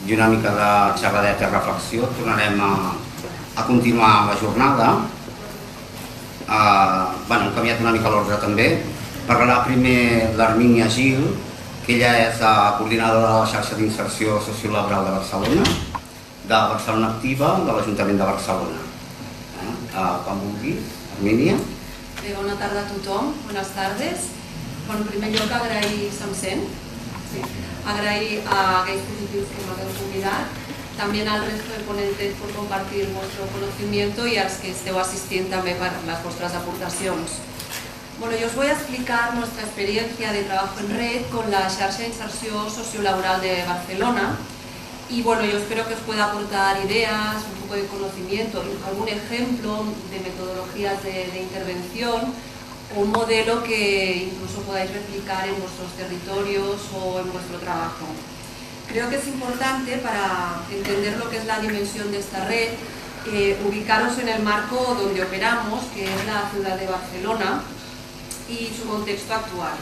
i una mica de xerradeta i reflexió. Tornarem a continuar amb la jornada. Hem canviat una mica l'ordre també. Parlarà primer l'Armínia Gil, que ella és coordinadora de la xarxa d'inserció sociolaboral de Barcelona, de Barcelona Activa, de l'Ajuntament de Barcelona. Quan vulguis, Armínia. Bona tarda a tothom, buenas tardes. En primer lloc, agrair, se'm sent? Sí. Agrair a aquells positius que m'han convidat, també al resto de ponentes por compartir vuestro conocimiento y a los que esteu assistint també per les vostres aportacions. Bueno, yo os voy a explicar nuestra experiencia de trabajo en red con la xarxa d'inserció sociolaboral de Barcelona y bueno, yo espero que os pueda aportar ideas, un poco de conocimiento, algún ejemplo de metodologías de intervención o un modelo que incluso podáis replicar en vuestros territorios o en vuestro trabajo. Creo que es importante para entender lo que es la dimensión de esta red, ubicaros en el marco donde operamos, que es la ciudad de Barcelona, y su contexto actual.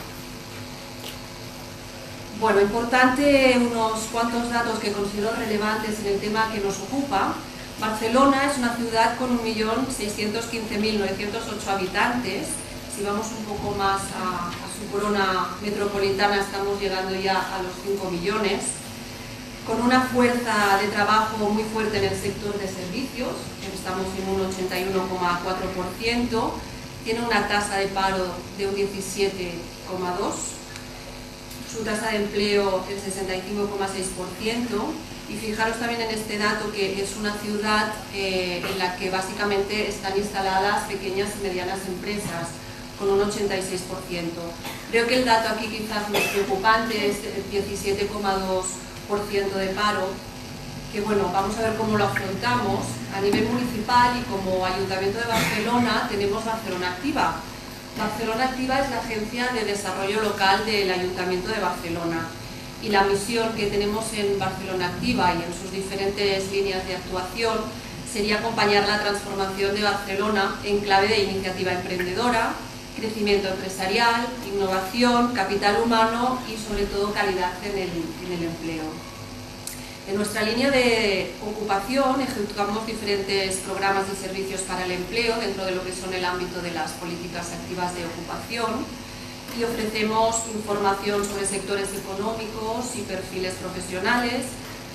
Bueno, importante unos cuantos datos que considero relevantes en el tema que nos ocupa. Barcelona es una ciudad con 1.615.908 habitantes. Si vamos un poco más a su corona metropolitana estamos llegando ya a los 5 millones, con una fuerza de trabajo muy fuerte en el sector de servicios, estamos en un 81,4%, tiene una tasa de paro de un 17,2%, su tasa de empleo el 65,6%, y fijaros también en este dato que es una ciudad en la que básicamente están instaladas pequeñas y medianas empresas, con un 86%. Creo que el dato aquí quizás más preocupante es el 17,2% de paro, que bueno, vamos a ver cómo lo afrontamos. A nivel municipal y como Ayuntamiento de Barcelona tenemos Barcelona Activa. Barcelona Activa es la agencia de desarrollo local del Ayuntamiento de Barcelona y la misión que tenemos en Barcelona Activa y en sus diferentes líneas de actuación sería acompañar la transformación de Barcelona en clave de iniciativa emprendedora, crecimiento empresarial, innovación, capital humano y sobre todo calidad en el empleo. En nuestra línea de ocupación ejecutamos diferentes programas y servicios para el empleo dentro de lo que son el ámbito de las políticas activas de ocupación y ofrecemos información sobre sectores económicos y perfiles profesionales,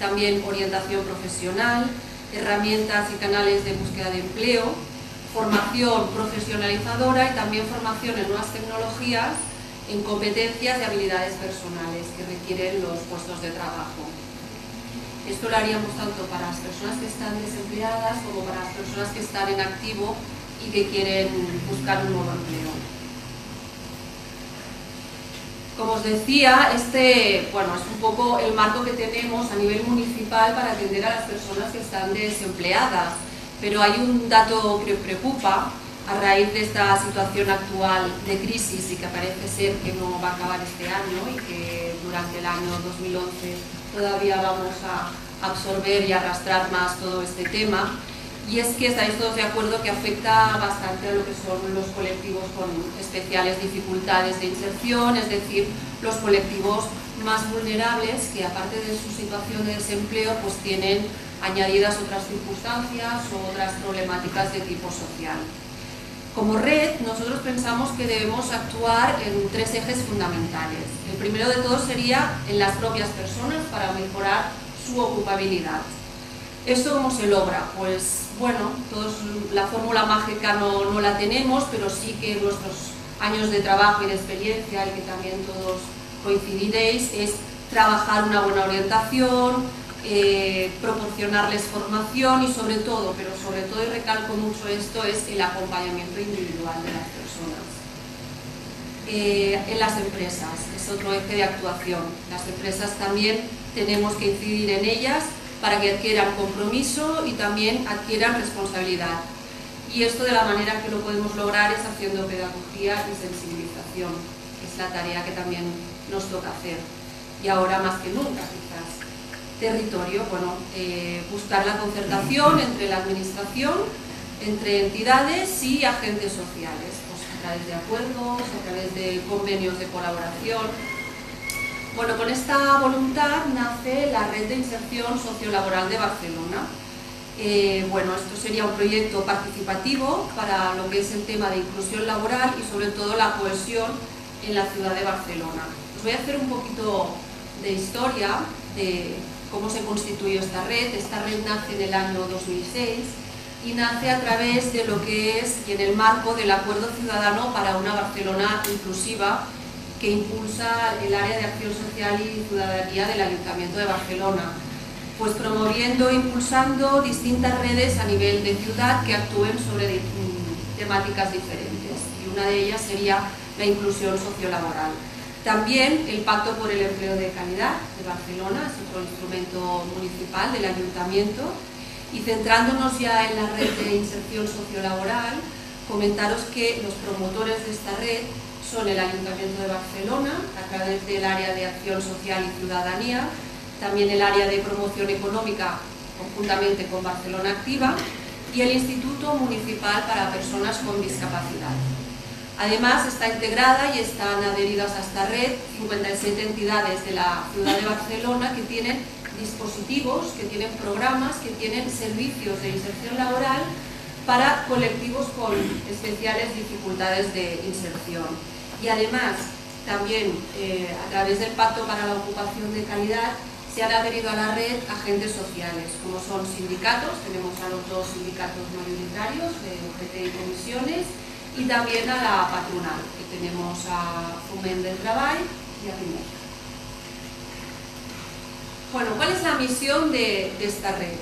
también orientación profesional, herramientas y canales de búsqueda de empleo, formación profesionalizadora y también formación en nuevas tecnologías, en competencias y habilidades personales que requieren los puestos de trabajo. Esto lo haríamos tanto para las personas que están desempleadas como para las personas que están en activo y que quieren buscar un nuevo empleo. Como os decía, es un poco el marco que tenemos a nivel municipal para atender a las personas que están desempleadas. Pero hay un dato que preocupa a raíz de esta situación actual de crisis y que parece ser que no va a acabar este año y que durante el año 2011 todavía vamos a absorber y arrastrar más todo este tema. Y es que estáis todos de acuerdo que afecta bastante a lo que son los colectivos con especiales dificultades de inserción, es decir, los colectivos más vulnerables que aparte de su situación de desempleo pues tienen añadidas otras circunstancias o otras problemáticas de tipo social. Como red, nosotros pensamos que debemos actuar en tres ejes fundamentales. El primero de todos sería en las propias personas para mejorar su ocupabilidad. ¿Esto cómo se logra? Pues bueno, la fórmula mágica no la tenemos, pero sí que en nuestros años de trabajo y de experiencia, y que también todos coincidiréis, es trabajar una buena orientación, proporcionarles formación y sobre todo, y recalco mucho esto, es el acompañamiento individual de las personas. En las empresas, es otro eje de actuación. Las empresas también tenemos que incidir en ellas para que adquieran compromiso y también adquieran responsabilidad. Y esto de la manera que lo podemos lograr es haciendo pedagogía y sensibilización, que es la tarea que también nos toca hacer. Y ahora más que nunca, quizás. Territorio, buscar la concertación entre la administración, entre entidades y agentes sociales, pues a través de acuerdos, a través de convenios de colaboración. Bueno, con esta voluntad nace la Red de Inserción Sociolaboral de Barcelona. Bueno, esto sería un proyecto participativo para lo que es el tema de inclusión laboral y sobre todo la cohesión en la ciudad de Barcelona. Os voy a hacer un poquito de historia de cómo se constituyó esta red. Esta red nace en el año 2006 y nace a través de lo que es y en el marco del Acuerdo Ciudadano para una Barcelona Inclusiva que impulsa el área de acción social y ciudadanía del Ayuntamiento de Barcelona, pues promoviendo e impulsando distintas redes a nivel de ciudad que actúen sobre temáticas diferentes, y una de ellas sería la inclusión sociolaboral. También el Pacto por el Empleo de Calidad de Barcelona es otro instrumento municipal del Ayuntamiento, y centrándonos ya en la red de inserción sociolaboral, comentaros que los promotores de esta red son el Ayuntamiento de Barcelona, a través del área de acción social y ciudadanía, también el área de promoción económica, conjuntamente con Barcelona Activa, y el Instituto Municipal para Personas con Discapacidad. Además, está integrada y están adheridas a esta red 57 entidades de la ciudad de Barcelona que tienen dispositivos, que tienen programas, que tienen servicios de inserción laboral para colectivos con especiales dificultades de inserción. Y además, también a través del Pacto para la Ocupación de Calidad se han adherido a la red agentes sociales, como son sindicatos, tenemos a los dos sindicatos mayoritarios de UGT y comisiones, y también a la patronal, que tenemos a Foment del Treball y a Pimec. Bueno, ¿cuál es la misión de esta red?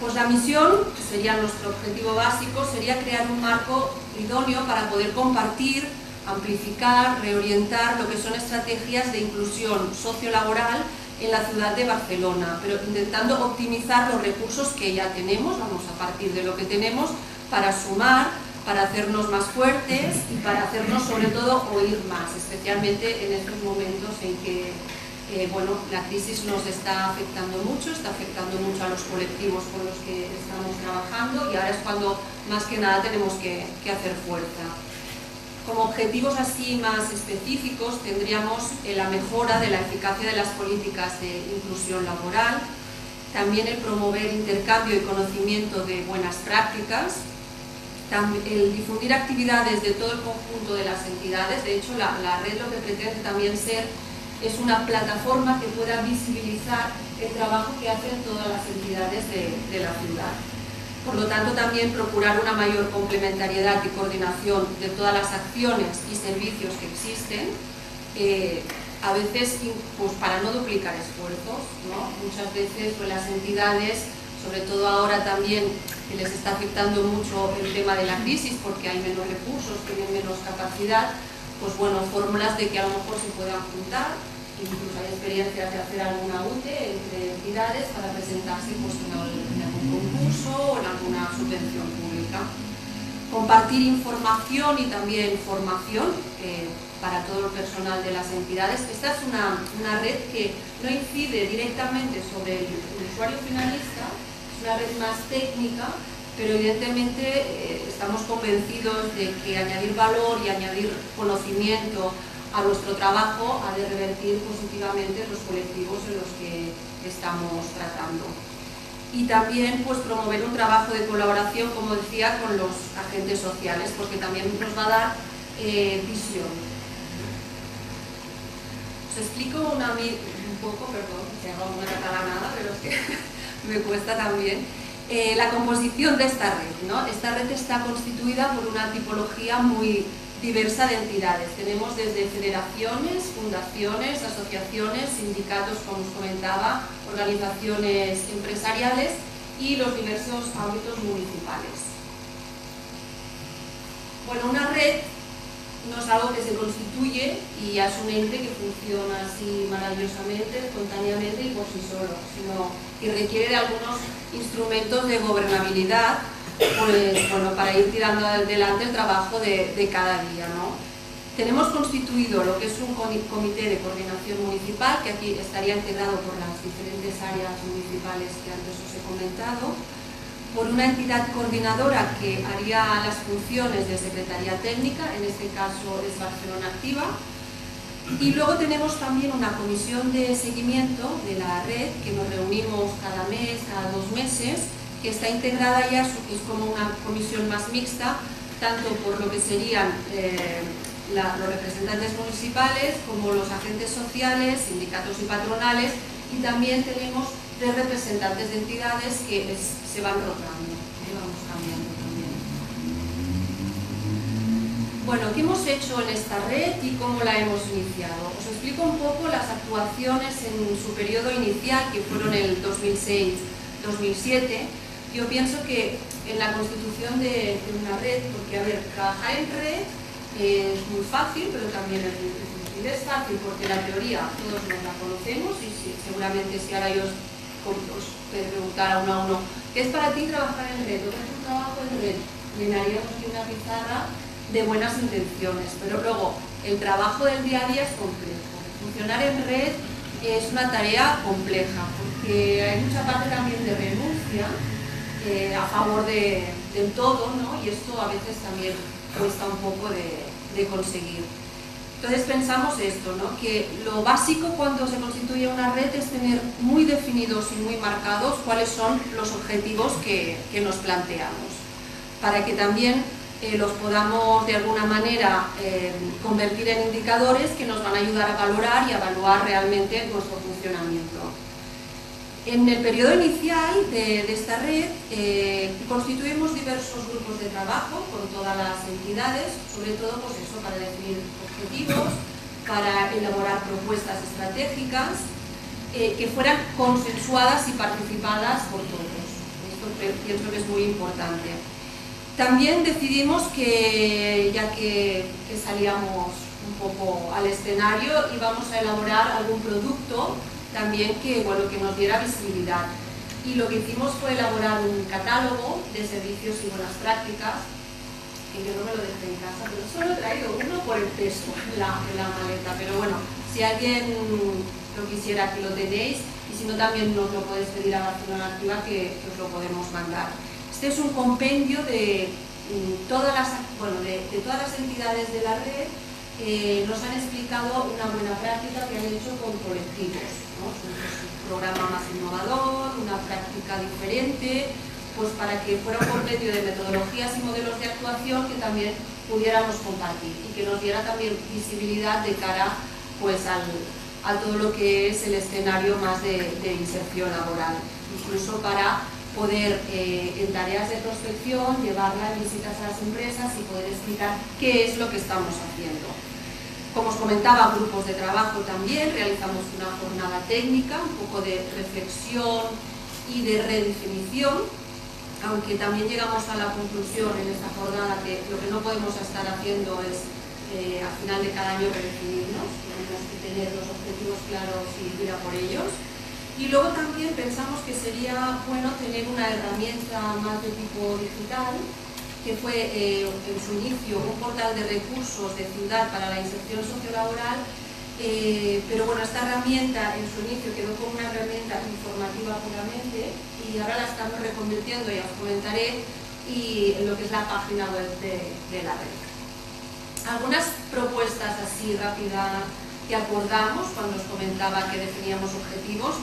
Pues la misión, que sería nuestro objetivo básico, sería crear un marco idóneo para poder compartir, amplificar, reorientar lo que son estrategias de inclusión sociolaboral en la ciudad de Barcelona, pero intentando optimizar los recursos que ya tenemos, vamos a partir de lo que tenemos, para sumar, para hacernos más fuertes y para hacernos sobre todo oír más, especialmente en estos momentos en que bueno, la crisis nos está afectando mucho a los colectivos con los que estamos trabajando, y ahora es cuando más que nada tenemos que hacer fuerza. Como objetivos así más específicos tendríamos la mejora de la eficacia de las políticas de inclusión laboral, también el promover intercambio y conocimiento de buenas prácticas, el difundir actividades de todo el conjunto de las entidades. De hecho, la red lo que pretende también ser es una plataforma que pueda visibilizar el trabajo que hacen todas las entidades de la ciudad. Por lo tanto, también procurar una mayor complementariedad y coordinación de todas las acciones y servicios que existen, a veces pues, para no duplicar esfuerzos, ¿no? Muchas veces pues, las entidades, sobre todo ahora también que les está afectando mucho el tema de la crisis porque hay menos recursos, tienen menos capacidad, pues bueno, fórmulas de que a lo mejor se puedan juntar, incluso hay experiencias de hacer alguna UTE entre entidades para presentarse pues, en algún concurso o en alguna subvención pública. Compartir información y también formación para todo el personal de las entidades. Esta es una red que no incide directamente sobre el usuario finalista, es una red más técnica, pero evidentemente estamos convencidos de que añadir valor y añadir conocimiento a nuestro trabajo ha de revertir positivamente los colectivos en los que estamos tratando. Y también pues, promover un trabajo de colaboración, como decía, con los agentes sociales, porque también nos va a dar visión. Os explico un poco, perdón, que hago una catalanada, pero es que me cuesta también. La composición de esta red, ¿no? Esta red está constituida por una tipología muy diversa de entidades. Tenemos desde federaciones, fundaciones, asociaciones, sindicatos, como os comentaba, organizaciones empresariales y los diversos ámbitos municipales. Bueno, una red no es algo que se constituye y ya es un ente que funciona así maravillosamente, espontáneamente y por sí solo, sino que requiere de algunos instrumentos de gobernabilidad, pues, bueno, para ir tirando adelante el trabajo de cada día, ¿no? Tenemos constituido lo que es un comité de coordinación municipal, que aquí estaría integrado por las diferentes áreas municipales que antes os he comentado, por una entidad coordinadora que haría las funciones de Secretaría Técnica, en este caso es Barcelona Activa, Y luego tenemos también una comisión de seguimiento de la red, que nos reunimos cada mes, cada 2 meses, que está integrada ya, es como una comisión más mixta, tanto por lo que serían los representantes municipales, como los agentes sociales, sindicatos y patronales, y también tenemos 3 representantes de entidades que se van rotando, vamos cambiando también. Bueno, ¿qué hemos hecho en esta red y cómo la hemos iniciado? Os explico un poco las actuaciones en su periodo inicial, que fueron el 2006-2007. Yo pienso que en la constitución de una red, porque a ver, trabajar en red es muy fácil, pero también es muy difícil. Es fácil porque la teoría todos nos la conocemos y seguramente si ahora yo os preguntara uno a uno, ¿qué es para ti trabajar en red? ¿Lo que es un trabajo en red? Llenaríamos aquí una pizarra de buenas intenciones, pero luego el trabajo del día a día es complejo. Funcionar en red es una tarea compleja porque hay mucha parte también de renuncia a favor del todo, ¿no? Y esto a veces también cuesta un poco de conseguir. Entonces pensamos esto, ¿no? Que lo básico cuando se constituye una red es tener muy definidos y muy marcados cuáles son los objetivos que nos planteamos, para que también los podamos de alguna manera convertir en indicadores que nos van a ayudar a valorar y a evaluar realmente nuestro funcionamiento. En el periodo inicial de esta red constituimos diversos grupos de trabajo con todas las entidades, sobre todo pues eso, para definir objetivos, para elaborar propuestas estratégicas que fueran consensuadas y participadas por todos. Esto pienso que es muy importante. También decidimos que, ya que salíamos un poco al escenario, íbamos a elaborar algún producto también que nos diera visibilidad. Y lo que hicimos fue elaborar un catálogo de servicios y buenas prácticas, que yo no me lo dejé en casa, pero solo he traído uno por el peso en la maleta. Pero bueno, si alguien lo quisiera, que lo tenéis, y si no también nos lo podéis pedir a Barcelona Activa, que os lo podemos mandar. Este es un compendio de todas las entidades de la red. Nos han explicado una buena práctica que han hecho con colectivos, ¿no? Un programa más innovador, una práctica diferente, pues para que fuera un compendio de metodologías y modelos de actuación que también pudiéramos compartir y que nos diera también visibilidad de cara pues a todo lo que es el escenario más de inserción laboral, incluso para poder en tareas de prospección llevarla en visitas a las empresas y poder explicar qué es lo que estamos haciendo. Como os comentaba, grupos de trabajo también, realizamos una jornada técnica, un poco de reflexión y de redefinición, aunque también llegamos a la conclusión en esta jornada que lo que no podemos estar haciendo es al final de cada año redefinirnos, tenemos que tener los objetivos claros y ir a por ellos. Y luego también pensamos que sería bueno tener una herramienta más de tipo digital, que fue en su inicio un portal de recursos de ciudad para la inserción sociolaboral, pero bueno, esta herramienta en su inicio quedó como una herramienta informativa puramente y ahora la estamos reconvirtiendo, ya os comentaré, y en lo que es la página web de la red. Algunas propuestas así rápidas que acordamos cuando os comentaba que definíamos objetivos.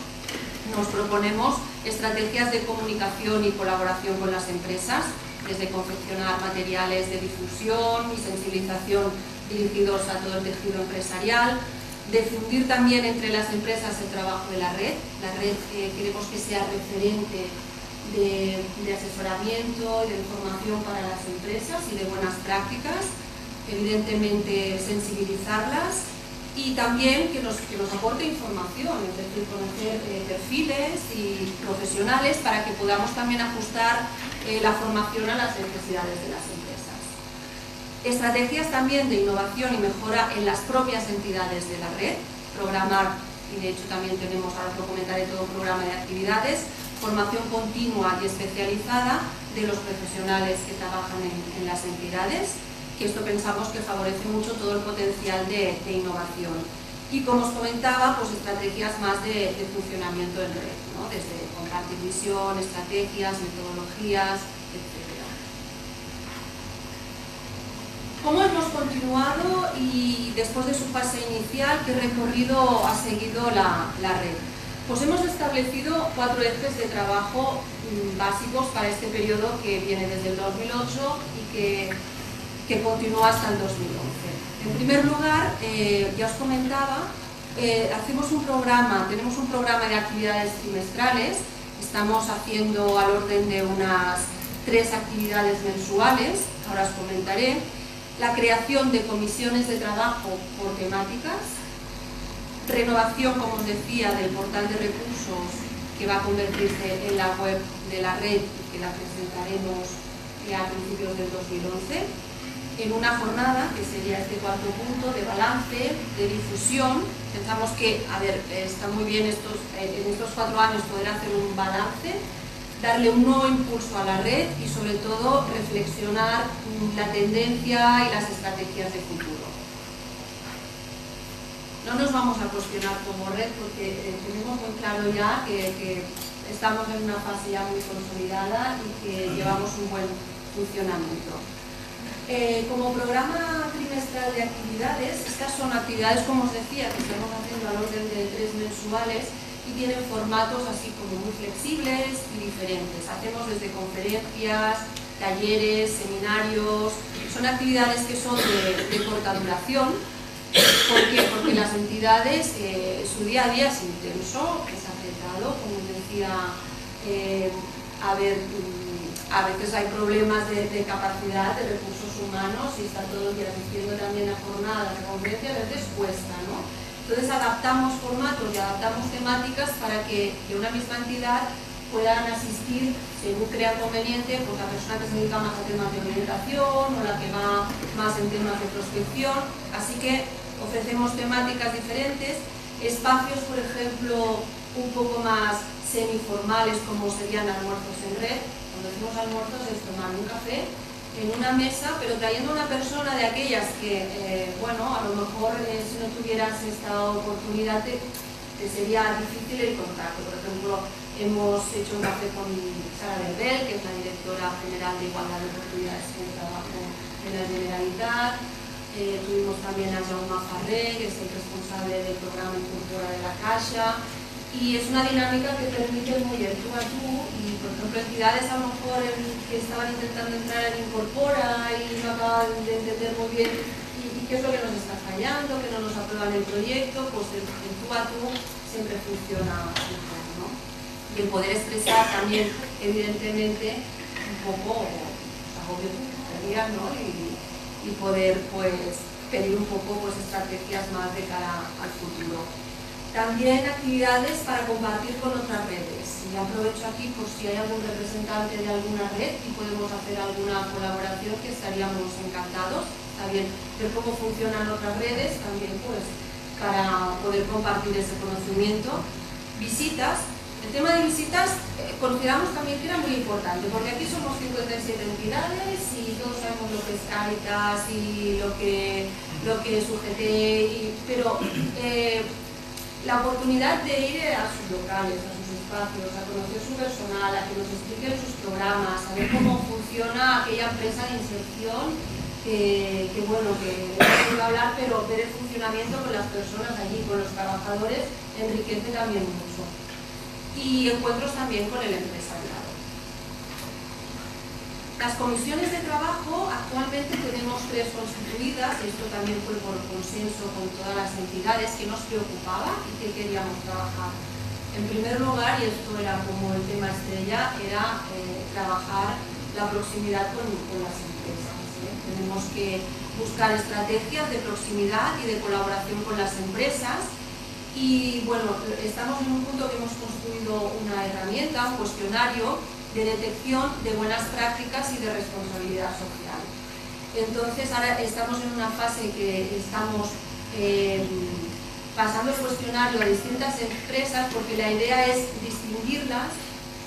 Nos proponemos estrategias de comunicación y colaboración con las empresas, desde confeccionar materiales de difusión y sensibilización dirigidos a todo el tejido empresarial, difundir también entre las empresas el trabajo de la red. La red queremos que sea referente de asesoramiento y de información para las empresas y de buenas prácticas, evidentemente sensibilizarlas, y también que nos aporte información, es decir, conocer perfiles y profesionales para que podamos también ajustar la formación a las necesidades de las empresas. Estrategias también de innovación y mejora en las propias entidades de la red, programar, y de hecho también tenemos, ahora os lo comentaré, todo un programa de actividades, formación continua y especializada de los profesionales que trabajan en las entidades, que esto pensamos que favorece mucho todo el potencial de innovación. Y como os comentaba, pues estrategias más de funcionamiento en red, ¿no? Desde compartir visión, estrategias, metodologías, etc. ¿Cómo hemos continuado y después de su fase inicial, qué recorrido ha seguido la red? Pues hemos establecido 4 ejes de trabajo básicos para este periodo que viene desde el 2008 y que continúa hasta el 2011. En primer lugar, ya os comentaba, tenemos un programa de actividades trimestrales. Estamos haciendo al orden de unas 3 actividades mensuales, ahora os comentaré. La creación de comisiones de trabajo por temáticas, renovación, como os decía, del portal de recursos que va a convertirse en la web de la red y que la presentaremos a principios del 2011, en una jornada, que sería este 4., de balance, de difusión. Pensamos que, está muy bien en estos 4 años poder hacer un balance, darle un nuevo impulso a la red y sobre todo reflexionar la tendencia y las estrategias de futuro. No nos vamos a cuestionar como red porque tenemos muy claro ya que estamos en una fase ya muy consolidada y que llevamos un buen funcionamiento. Como programa trimestral de actividades, estas son actividades, como os decía, que estamos haciendo al orden de 3 mensuales y tienen formatos así como muy flexibles y diferentes. Hacemos desde conferencias, talleres, seminarios. Son actividades que son de corta duración. ¿Por qué? Porque las entidades, su día a día es intenso, es apretado, como os decía, a veces hay problemas de capacidad, de recursos humanos y está todo el día asistiendo también a jornadas de conferencia, a veces cuesta, ¿no? Entonces adaptamos formatos y adaptamos temáticas para que de una misma entidad puedan asistir, según crea conveniente, pues la persona que se dedica más a temas de orientación o la que va más en temas de prospección. Así que ofrecemos temáticas diferentes, espacios, por ejemplo, un poco más semiformales, como serían almuerzos en red. Cuando decimos almuerzos es tomar un café en una mesa, pero trayendo una persona de aquellas que, a lo mejor si no tuvieras esta oportunidad te sería difícil el contacto. Por ejemplo, hemos hecho un café con Sara Berbel, que es la directora general de Igualdad de Oportunidades en el Trabajo de la Generalitat. Tuvimos también a Jaume Farré, que es el responsable del programa Incorpora de la Caixa. Y es una dinámica que permite muy el tú a tú y, por ejemplo, entidades a lo mejor que estaban intentando entrar en Incorpora y no acaban de entender muy bien y qué es lo que nos está fallando, que no nos aprueban el proyecto, pues el tú a tú siempre funciona mejor, ¿no? Y el poder expresar también, evidentemente, un poco agobio, ¿no? Y poder, pues, pedir un poco pues, estrategias más de cara al futuro. También actividades para compartir con otras redes. Y aprovecho aquí por si hay algún representante de alguna red y podemos hacer alguna colaboración, que estaríamos encantados. También ver cómo funcionan otras redes, también pues para poder compartir ese conocimiento. Visitas. El tema de visitas consideramos también que era muy importante, porque aquí somos 57 entidades y todos sabemos lo que es Cáritas y lo que es UGT, pero la oportunidad de ir a sus locales, a sus espacios, a conocer su personal, a que nos expliquen sus programas, a ver cómo funciona aquella empresa de inserción que no quiero hablar, pero ver el funcionamiento con las personas allí, con los trabajadores, enriquece también mucho. Y encuentros también con el empresariado. Las comisiones de trabajo, actualmente tenemos 3 constituidas, y esto también fue por consenso con todas las entidades que nos preocupaba y que queríamos trabajar. En primer lugar, y esto era como el tema estrella, era trabajar la proximidad con las empresas. Tenemos que buscar estrategias de proximidad y de colaboración con las empresas. Y bueno, estamos en un punto que hemos construido una herramienta, un cuestionario de detección de buenas prácticas y de responsabilidad social. Entonces ahora estamos en una fase que estamos pasando el cuestionario a distintas empresas, porque la idea es distinguirlas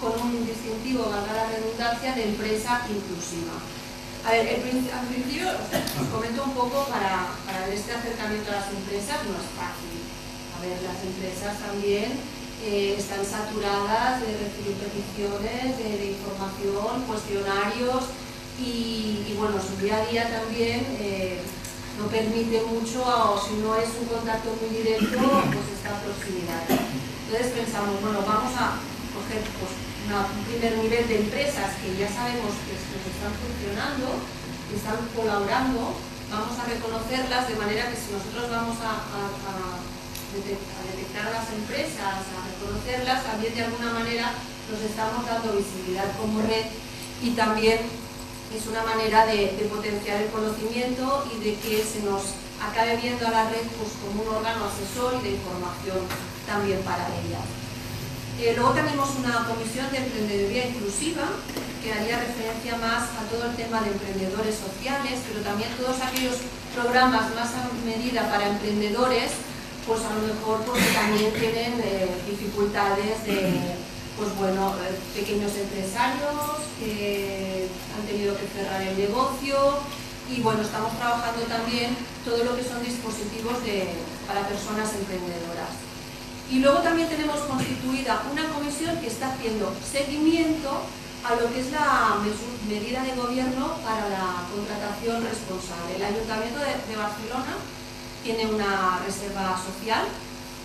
con un distintivo, valga la redundancia, de empresa inclusiva. A ver, al principio os comento un poco para ver este acercamiento a las empresas, no es fácil. A ver, las empresas también están saturadas de recibir peticiones de información, cuestionarios, y bueno, su día a día también no permite mucho, o si no es un contacto muy directo, pues esta proximidad. Entonces pensamos, bueno, vamos a coger pues, un primer nivel de empresas que ya sabemos que están funcionando, que están colaborando, vamos a reconocerlas de manera que si nosotros vamos a detectar las empresas, a reconocerlas, también de alguna manera nos estamos dando visibilidad como red y también es una manera de potenciar el conocimiento y de que se nos acabe viendo a la red pues, como un órgano asesor y de información también para ella. Luego tenemos una comisión de emprendeduría inclusiva que haría referencia más a todo el tema de emprendedores sociales, pero también todos aquellos programas más a medida para emprendedores, pues a lo mejor porque también tienen dificultades de pues bueno, pequeños empresarios que han tenido que cerrar el negocio y bueno, estamos trabajando también todo lo que son dispositivos para personas emprendedoras. Y luego también tenemos constituida una comisión que está haciendo seguimiento a lo que es la medida de gobierno para la contratación responsable. El Ayuntamiento de Barcelona tiene una reserva social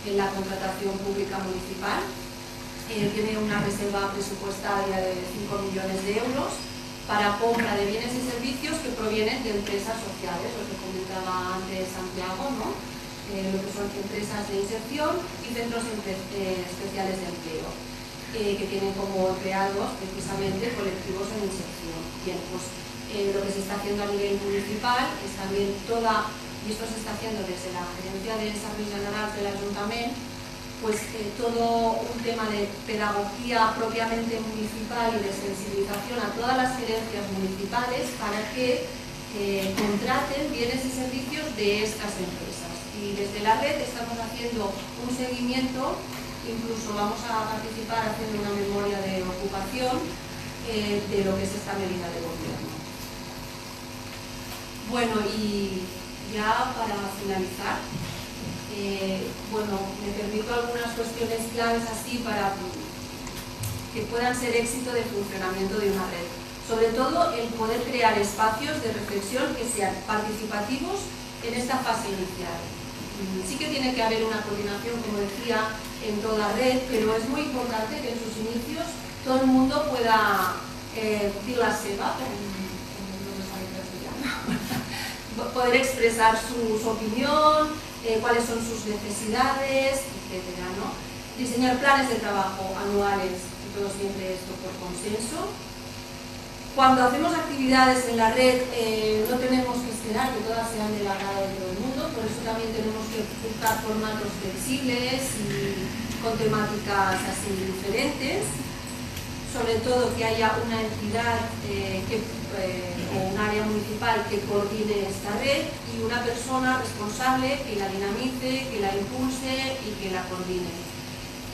en la contratación pública municipal. Tiene una reserva presupuestaria de 5 millones de euros para compra de bienes y servicios que provienen de empresas sociales, lo que comentaba antes Santiago, ¿no? Lo que son empresas de inserción y centros especiales de empleo, que tienen como empleados precisamente colectivos en inserción. Bien, pues lo que se está haciendo a nivel municipal es también y esto se está haciendo desde la Gerencia de Desarrollo General del Ayuntamiento, pues todo un tema de pedagogía propiamente municipal y de sensibilización a todas las gerencias municipales para que contraten bienes y servicios de estas empresas. Y desde la red estamos haciendo un seguimiento, incluso vamos a participar haciendo una memoria de ocupación de lo que es esta medida de gobierno. Bueno, y ya para finalizar, bueno, me permito algunas cuestiones claves así para que puedan ser éxito de funcionamiento de una red. Sobre todo el poder crear espacios de reflexión que sean participativos en esta fase inicial. Sí que tiene que haber una coordinación, como decía, en toda red, pero es muy importante que en sus inicios todo el mundo pueda dir la seva, poder expresar su opinión, cuáles son sus necesidades, etc., ¿no? Diseñar planes de trabajo anuales, y todo siempre esto por consenso. Cuando hacemos actividades en la red no tenemos que esperar que todas sean de la cara de todo el mundo, por eso también tenemos que buscar formatos flexibles y con temáticas así diferentes. Sobre todo que haya una entidad o un área municipal que coordine esta red y una persona responsable que la dinamice, que la impulse y que la coordine.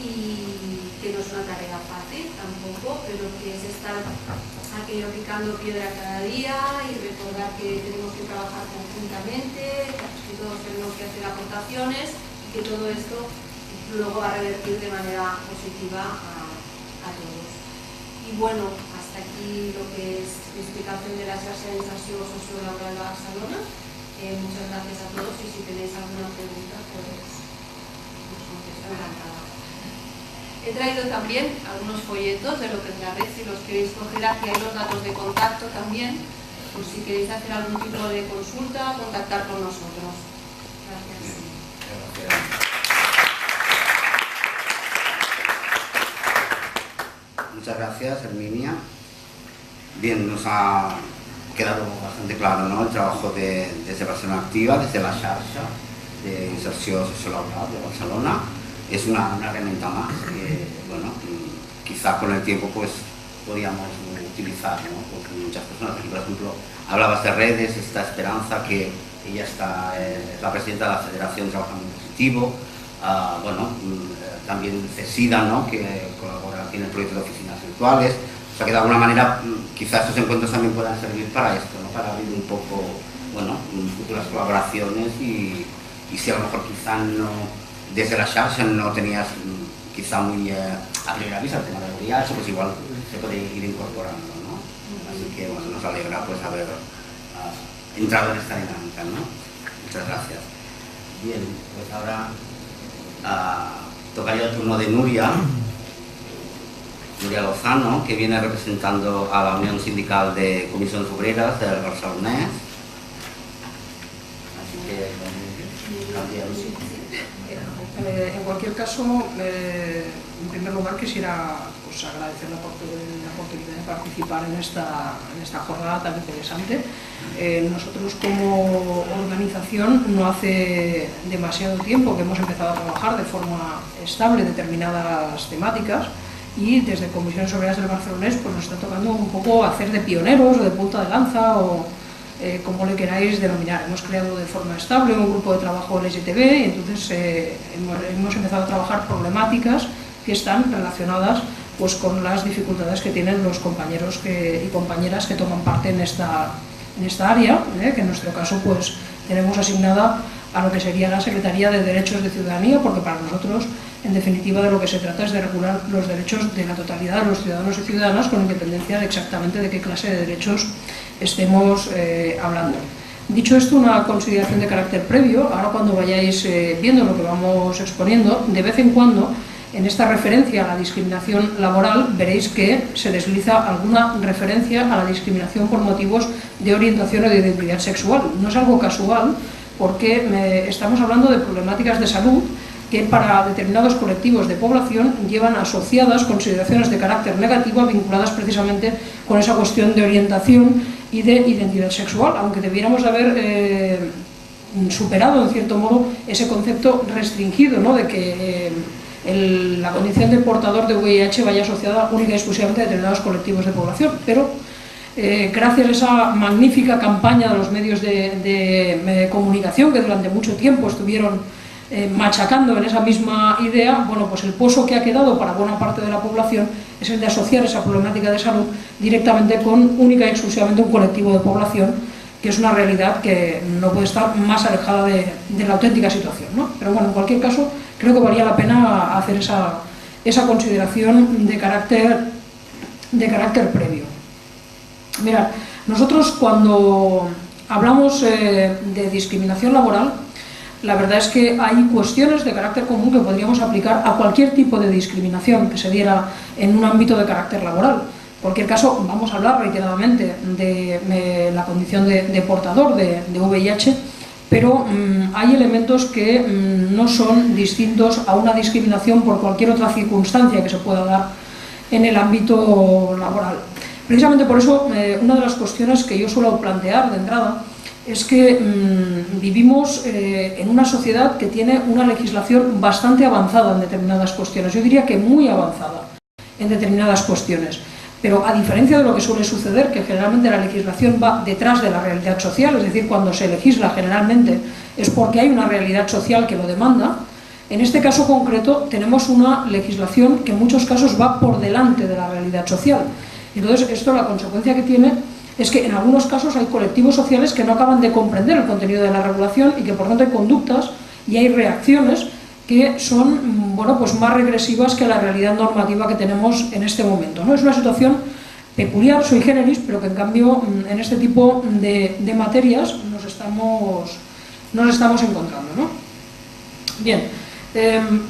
Y que no es una tarea fácil tampoco, pero que es estar aquello picando piedra cada día y recordar que tenemos que trabajar conjuntamente, que todos tenemos que hacer aportaciones y que todo esto luego va a revertir de manera positiva a todos. Y bueno, hasta aquí lo que es la explicación de la xarxa d'inserció sociolaboral de Barcelona. Muchas gracias a todos y si tenéis alguna pregunta, pues os contesto encantada. He traído también algunos folletos de lo que es la red, si los queréis coger, aquí hay los datos de contacto también, por si queréis hacer algún tipo de consulta, contactar con nosotros. Gracias. Muchas gracias, Herminia. Bien, nos ha quedado bastante claro, ¿no?, el trabajo desde Barcelona Activa, desde la xarxa de inserció sociolaboral de Barcelona. Es una herramienta más que, bueno, quizá con el tiempo pues podíamos utilizar, ¿no?, porque muchas personas, aquí por ejemplo, hablabas de redes, esta Esperanza, que ella es la presidenta de la Federación de Trabajamiento Positivo, bueno, también CESIDA, ¿no?, que colabora aquí en el proyecto de oficinas virtuales. O sea que de alguna manera quizás estos encuentros también puedan servir para esto, ¿no?, para abrir un poco, bueno, futuras colaboraciones y si a lo mejor quizá no, desde la xarxa no tenías quizá muy a primera vista el tema de VIH, pues igual se puede ir incorporando, ¿no? Así que bueno, nos alegra pues haber entrado en esta dinámica, ¿no? Muchas gracias. Bien, pues ahora tocaría el turno de Nuria Lozano, que viene representando a la Unión Sindical de Comisiones Obreras del Barcelonés. Así que en cualquier caso, en primer lugar quisiera pues, agradecer la oportunidad de participar en esta jornada tan interesante. Nosotros como organización no hace demasiado tiempo que hemos empezado a trabajar de forma estable determinadas temáticas, y desde Comisiones Obreras del Barcelonés pues nos está tocando un poco hacer de pioneros o de punta de lanza o como le queráis denominar. Hemos creado de forma estable un grupo de trabajo LGTB y entonces hemos empezado a trabajar problemáticas que están relacionadas pues con las dificultades que tienen los compañeros y compañeras que toman parte en esta área, que en nuestro caso pues tenemos asignada a lo que sería la Secretaría de Derechos de Ciudadanía, porque para nosotros, en definitiva, de lo que se trata es de regular los derechos de la totalidad de los ciudadanos y ciudadanas, con independencia de exactamente de qué clase de derechos estemos hablando. Dicho esto, una consideración de carácter previo. Ahora, cuando vayáis viendo lo que vamos exponiendo, de vez en cuando, en esta referencia a la discriminación laboral, veréis que se desliza alguna referencia a la discriminación por motivos de orientación o de identidad sexual. No es algo casual, porque estamos hablando de problemáticas de salud que para determinados colectivos de población llevan asociadas consideraciones de carácter negativo vinculadas precisamente con esa cuestión de orientación y de identidad sexual, aunque debiéramos haber superado en cierto modo ese concepto restringido, ¿no?, de que la condición de portador de VIH vaya asociada única y exclusivamente a determinados colectivos de población, pero gracias a esa magnífica campaña de los medios de comunicación que durante mucho tiempo estuvieron machacando en esa misma idea, bueno, pues el pozo que ha quedado para buena parte de la población es el de asociar esa problemática de salud directamente con única y exclusivamente un colectivo de población, que es una realidad que no puede estar más alejada de la auténtica situación, ¿no? Pero bueno, en cualquier caso, creo que valía la pena hacer esa consideración de carácter previo. Mirad, nosotros cuando hablamos de discriminación laboral, la verdad es que hay cuestiones de carácter común que podríamos aplicar a cualquier tipo de discriminación que se diera en un ámbito de carácter laboral. En cualquier caso, vamos a hablar reiteradamente de la condición de portador de VIH, pero hay elementos que no son distintos a una discriminación por cualquier otra circunstancia que se pueda dar en el ámbito laboral. Precisamente por eso, una de las cuestiones que yo suelo plantear de entrada es que vivimos en una sociedad que tiene una legislación bastante avanzada en determinadas cuestiones, yo diría que muy avanzada en determinadas cuestiones, pero a diferencia de lo que suele suceder, que generalmente la legislación va detrás de la realidad social, es decir, cuando se legisla generalmente es porque hay una realidad social que lo demanda. En este caso concreto tenemos una legislación que en muchos casos va por delante de la realidad social. Entonces, esto, la consecuencia que tiene es que en algunos casos hay colectivos sociales que no acaban de comprender el contenido de la regulación y que por tanto hay conductas y hay reacciones que son, bueno, pues más regresivas que la realidad normativa que tenemos en este momento, ¿no? Es una situación peculiar, sui generis, pero que en cambio en este tipo de materias nos estamos encontrando, ¿no? Bien,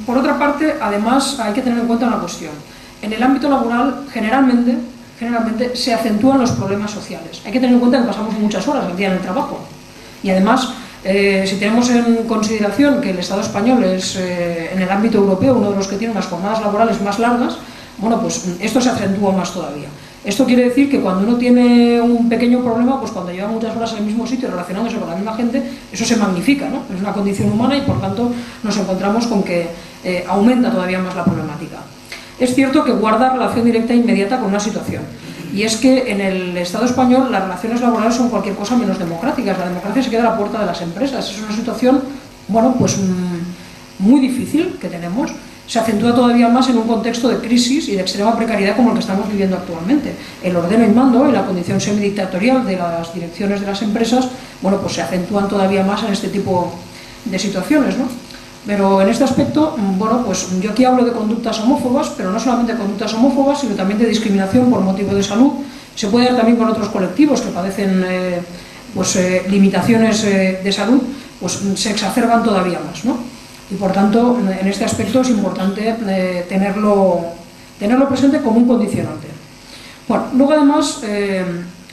por otra parte, además hay que tener en cuenta una cuestión. En el ámbito laboral, generalmente se acentúan los problemas sociales. Hay que tener en cuenta que pasamos muchas horas al día en el trabajo. Y además, si tenemos en consideración que el Estado español es, en el ámbito europeo, uno de los que tiene unas jornadas laborales más largas, bueno, pues esto se acentúa más todavía. Esto quiere decir que cuando uno tiene un pequeño problema, pues cuando lleva muchas horas en el mismo sitio relacionándose con la misma gente, eso se magnifica, ¿no? Es una condición humana y por tanto nos encontramos con que aumenta todavía más la problemática. Es cierto que guarda relación directa e inmediata con una situación, y es que en el Estado español las relaciones laborales son cualquier cosa menos democráticas. La democracia se queda a la puerta de las empresas. Es una situación, bueno, pues muy difícil que tenemos. Se acentúa todavía más en un contexto de crisis y de extrema precariedad como el que estamos viviendo actualmente. El ordeno y mando y la condición semidictatorial de las direcciones de las empresas, bueno, pues se acentúan todavía más en este tipo de situaciones, ¿no? Pero en este aspecto, bueno, pues yo aquí hablo de conductas homófobas, pero no solamente de conductas homófobas, sino también de discriminación por motivo de salud Se puede dar también con otros colectivos que padecen limitaciones de salud, pues se exacerban todavía más, ¿no? Y por tanto, en este aspecto es importante tenerlo presente como un condicionante. Bueno, luego además,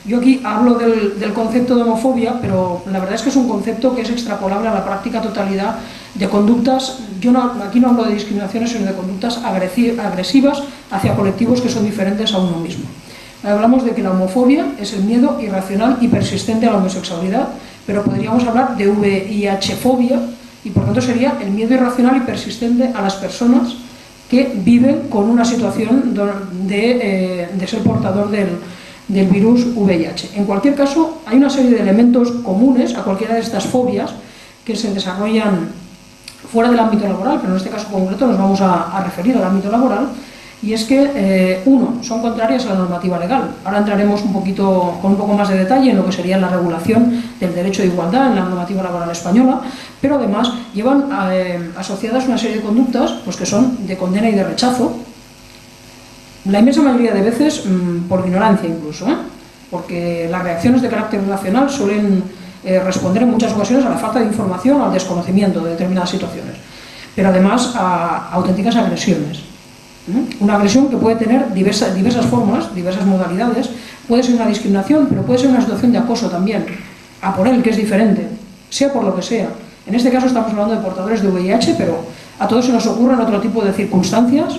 yo aquí hablo del concepto de homofobia, pero la verdad es que es un concepto que es extrapolable a la práctica totalidad de conductas. Aquí no hablo de discriminaciones, sino de conductas agresivas hacia colectivos que son diferentes a uno mismo. Hablamos de que la homofobia es el miedo irracional y persistente a la homosexualidad, pero podríamos hablar de VIH-fobia, y por tanto sería el miedo irracional y persistente a las personas que viven con una situación de ser portador del virus VIH. En cualquier caso, hay una serie de elementos comunes a cualquiera de estas fobias que se desarrollan fuera del ámbito laboral, pero en este caso concreto nos vamos a referir al ámbito laboral, y es que, uno, son contrarias a la normativa legal. Ahora entraremos con un poco más de detalle en lo que sería la regulación del derecho de igualdad en la normativa laboral española, pero además llevan asociadas una serie de conductas pues, que son de condena y de rechazo, la inmensa mayoría de veces por ignorancia incluso, porque las reacciones de carácter irracional suelen responder en muchas ocasiones a la falta de información o al desconocimiento de determinadas situaciones, pero además a auténticas agresiones. Una agresión que puede tener diversas formas, diversas modalidades. Puede ser una discriminación, pero puede ser una situación de acoso también, a por él, que es diferente, sea por lo que sea. En este caso estamos hablando de portadores de VIH, pero a todos se nos ocurren otro tipo de circunstancias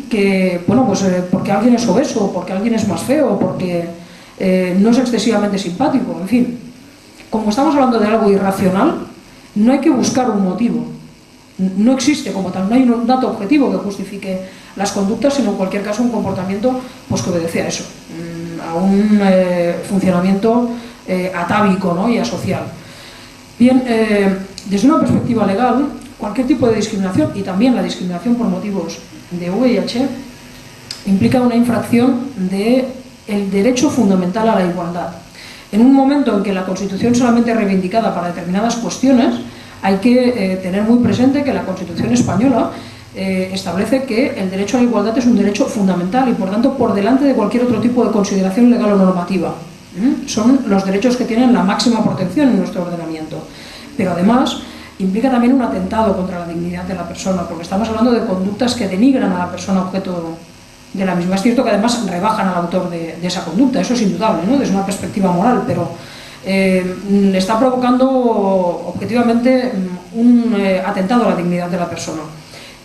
que, bueno, pues porque alguien es obeso, porque alguien es más feo, porque no es excesivamente simpático, en fin. Como estamos hablando de algo irracional, no hay que buscar un motivo. No existe como tal, no hay un dato objetivo que justifique las conductas, sino en cualquier caso un comportamiento pues, que obedece a eso, a un funcionamiento atávico, ¿no? Y asocial. Bien, desde una perspectiva legal, cualquier tipo de discriminación, y también la discriminación por motivos de VIH, implica una infracción del derecho fundamental a la igualdad. En un momento en que la Constitución solamente es reivindicada para determinadas cuestiones, hay que tener muy presente que la Constitución española establece que el derecho a la igualdad es un derecho fundamental y, por tanto, por delante de cualquier otro tipo de consideración legal o normativa. Son los derechos que tienen la máxima protección en nuestro ordenamiento. Pero además implica también un atentado contra la dignidad de la persona, porque estamos hablando de conductas que denigran a la persona objeto de la misma. Es cierto que además rebajan al autor de esa conducta, eso es indudable, ¿no? Desde una perspectiva moral, pero le está provocando objetivamente un atentado a la dignidad de la persona.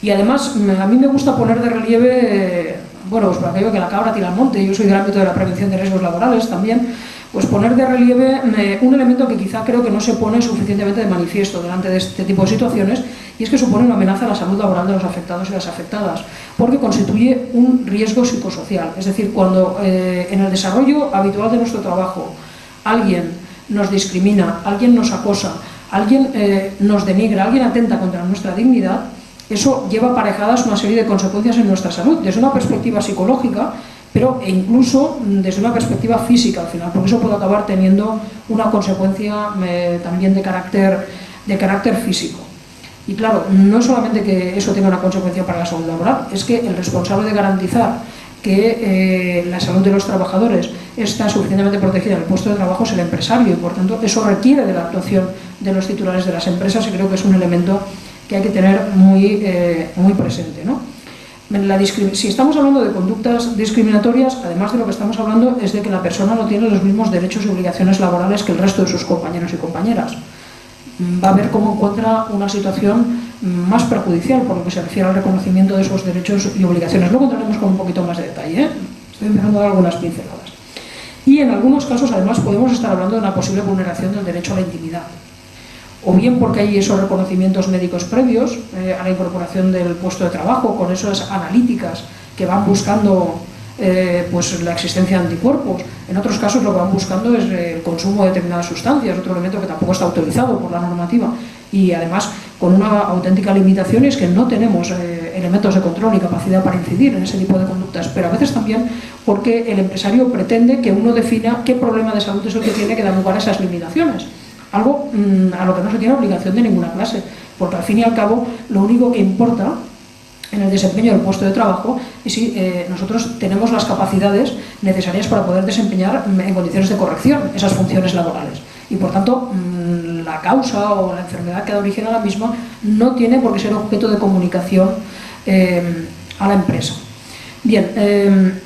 Y además a mí me gusta poner de relieve, bueno, pues por aquello que la cabra tira al monte, yo soy del ámbito de la prevención de riesgos laborales también, pues poner de relieve un elemento que quizá creo que no se pone suficientemente de manifiesto delante de este tipo de situaciones, y es que supone una amenaza a la salud laboral de los afectados y las afectadas, porque constituye un riesgo psicosocial. Es decir, cuando en el desarrollo habitual de nuestro trabajo alguien nos discrimina, alguien nos acosa, alguien nos denigra, alguien atenta contra nuestra dignidad, eso lleva aparejadas una serie de consecuencias en nuestra salud, desde una perspectiva psicológica, pero incluso desde una perspectiva física al final, porque eso puede acabar teniendo una consecuencia también de carácter físico. Y claro, no es solamente que eso tenga una consecuencia para la salud laboral, es que el responsable de garantizar que la salud de los trabajadores está suficientemente protegida en el puesto de trabajo es el empresario, y por tanto eso requiere de la actuación de los titulares de las empresas, y creo que es un elemento que hay que tener muy presente, ¿no? Si estamos hablando de conductas discriminatorias, además de lo que estamos hablando es de que la persona no tiene los mismos derechos y obligaciones laborales que el resto de sus compañeros y compañeras. Va a ver cómo encuentra una situación más perjudicial por lo que se refiere al reconocimiento de esos derechos y obligaciones. Luego entraremos con un poquito más de detalle, Estoy empezando a dar algunas pinceladas. Y en algunos casos, además, podemos estar hablando de una posible vulneración del derecho a la intimidad. O bien porque hay esos reconocimientos médicos previos a la incorporación del puesto de trabajo, con esas analíticas que van buscando pues la existencia de anticuerpos. En otros casos lo que van buscando es el consumo de determinadas sustancias, otro elemento que tampoco está autorizado por la normativa, y además con una auténtica limitación, y es que no tenemos elementos de control y capacidad para incidir en ese tipo de conductas, pero a veces también porque el empresario pretende que uno defina qué problema de salud es el que tiene que dar lugar a esas limitaciones. Algo a lo que no se tiene obligación de ninguna clase, porque al fin y al cabo lo único que importa en el desempeño del puesto de trabajo y si nosotros tenemos las capacidades necesarias para poder desempeñar en condiciones de corrección esas funciones laborales. Y por tanto, la causa o la enfermedad que da origen a la misma no tiene por qué ser objeto de comunicación a la empresa. Bien,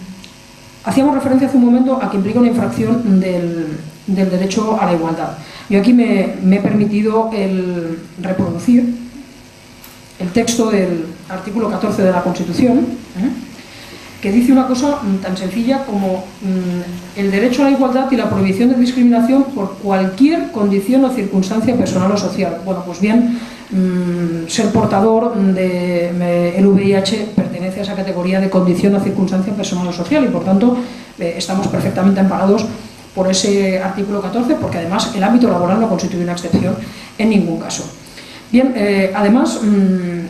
hacíamos referencia hace un momento a que implica una infracción del derecho a la igualdad. Yo aquí me he permitido reproducir el texto del artículo 14 de la Constitución, que dice una cosa tan sencilla como el derecho a la igualdad y la prohibición de discriminación por cualquier condición o circunstancia personal o social. Bueno, pues bien, ser portador del VIH pertenece a esa categoría de condición o circunstancia personal o social y por tanto estamos perfectamente amparados por ese artículo 14 porque además el ámbito laboral no constituye una excepción en ningún caso. Bien, además,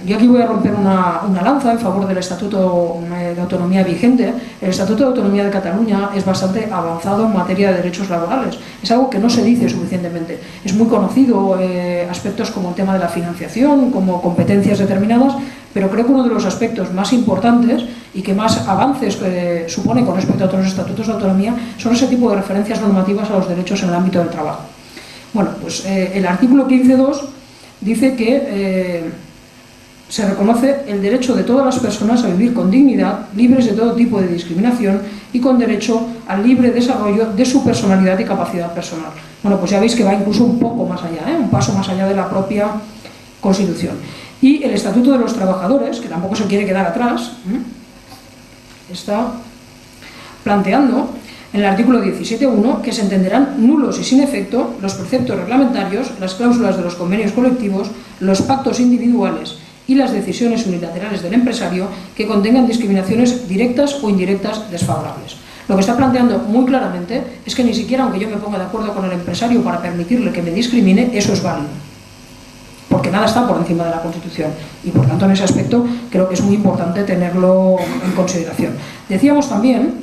yo aquí voy a romper una lanza en favor del Estatuto de Autonomía vigente. El Estatuto de Autonomía de Cataluña es bastante avanzado en materia de derechos laborales. Es algo que no se dice suficientemente. Es muy conocido aspectos como el tema de la financiación, como competencias determinadas, pero creo que uno de los aspectos más importantes y que más avances supone con respecto a otros estatutos de autonomía son ese tipo de referencias normativas a los derechos en el ámbito del trabajo. Bueno, pues el artículo 15.2 dice que se reconoce el derecho de todas las personas a vivir con dignidad, libres de todo tipo de discriminación y con derecho al libre desarrollo de su personalidad y capacidad personal. Bueno, pues ya veis que va incluso un poco más allá, un paso más allá de la propia Constitución. Y el Estatuto de los Trabajadores, que tampoco se quiere quedar atrás, está planteando en el artículo 17.1 que se entenderán nulos y sin efecto los preceptos reglamentarios, las cláusulas de los convenios colectivos, los pactos individuales y las decisiones unilaterales del empresario que contengan discriminaciones directas o indirectas desfavorables. Lo que está planteando muy claramente es que ni siquiera aunque yo me ponga de acuerdo con el empresario para permitirle que me discrimine, eso es válido. Porque nada está por encima de la Constitución y por tanto en ese aspecto creo que es muy importante tenerlo en consideración. Decíamos también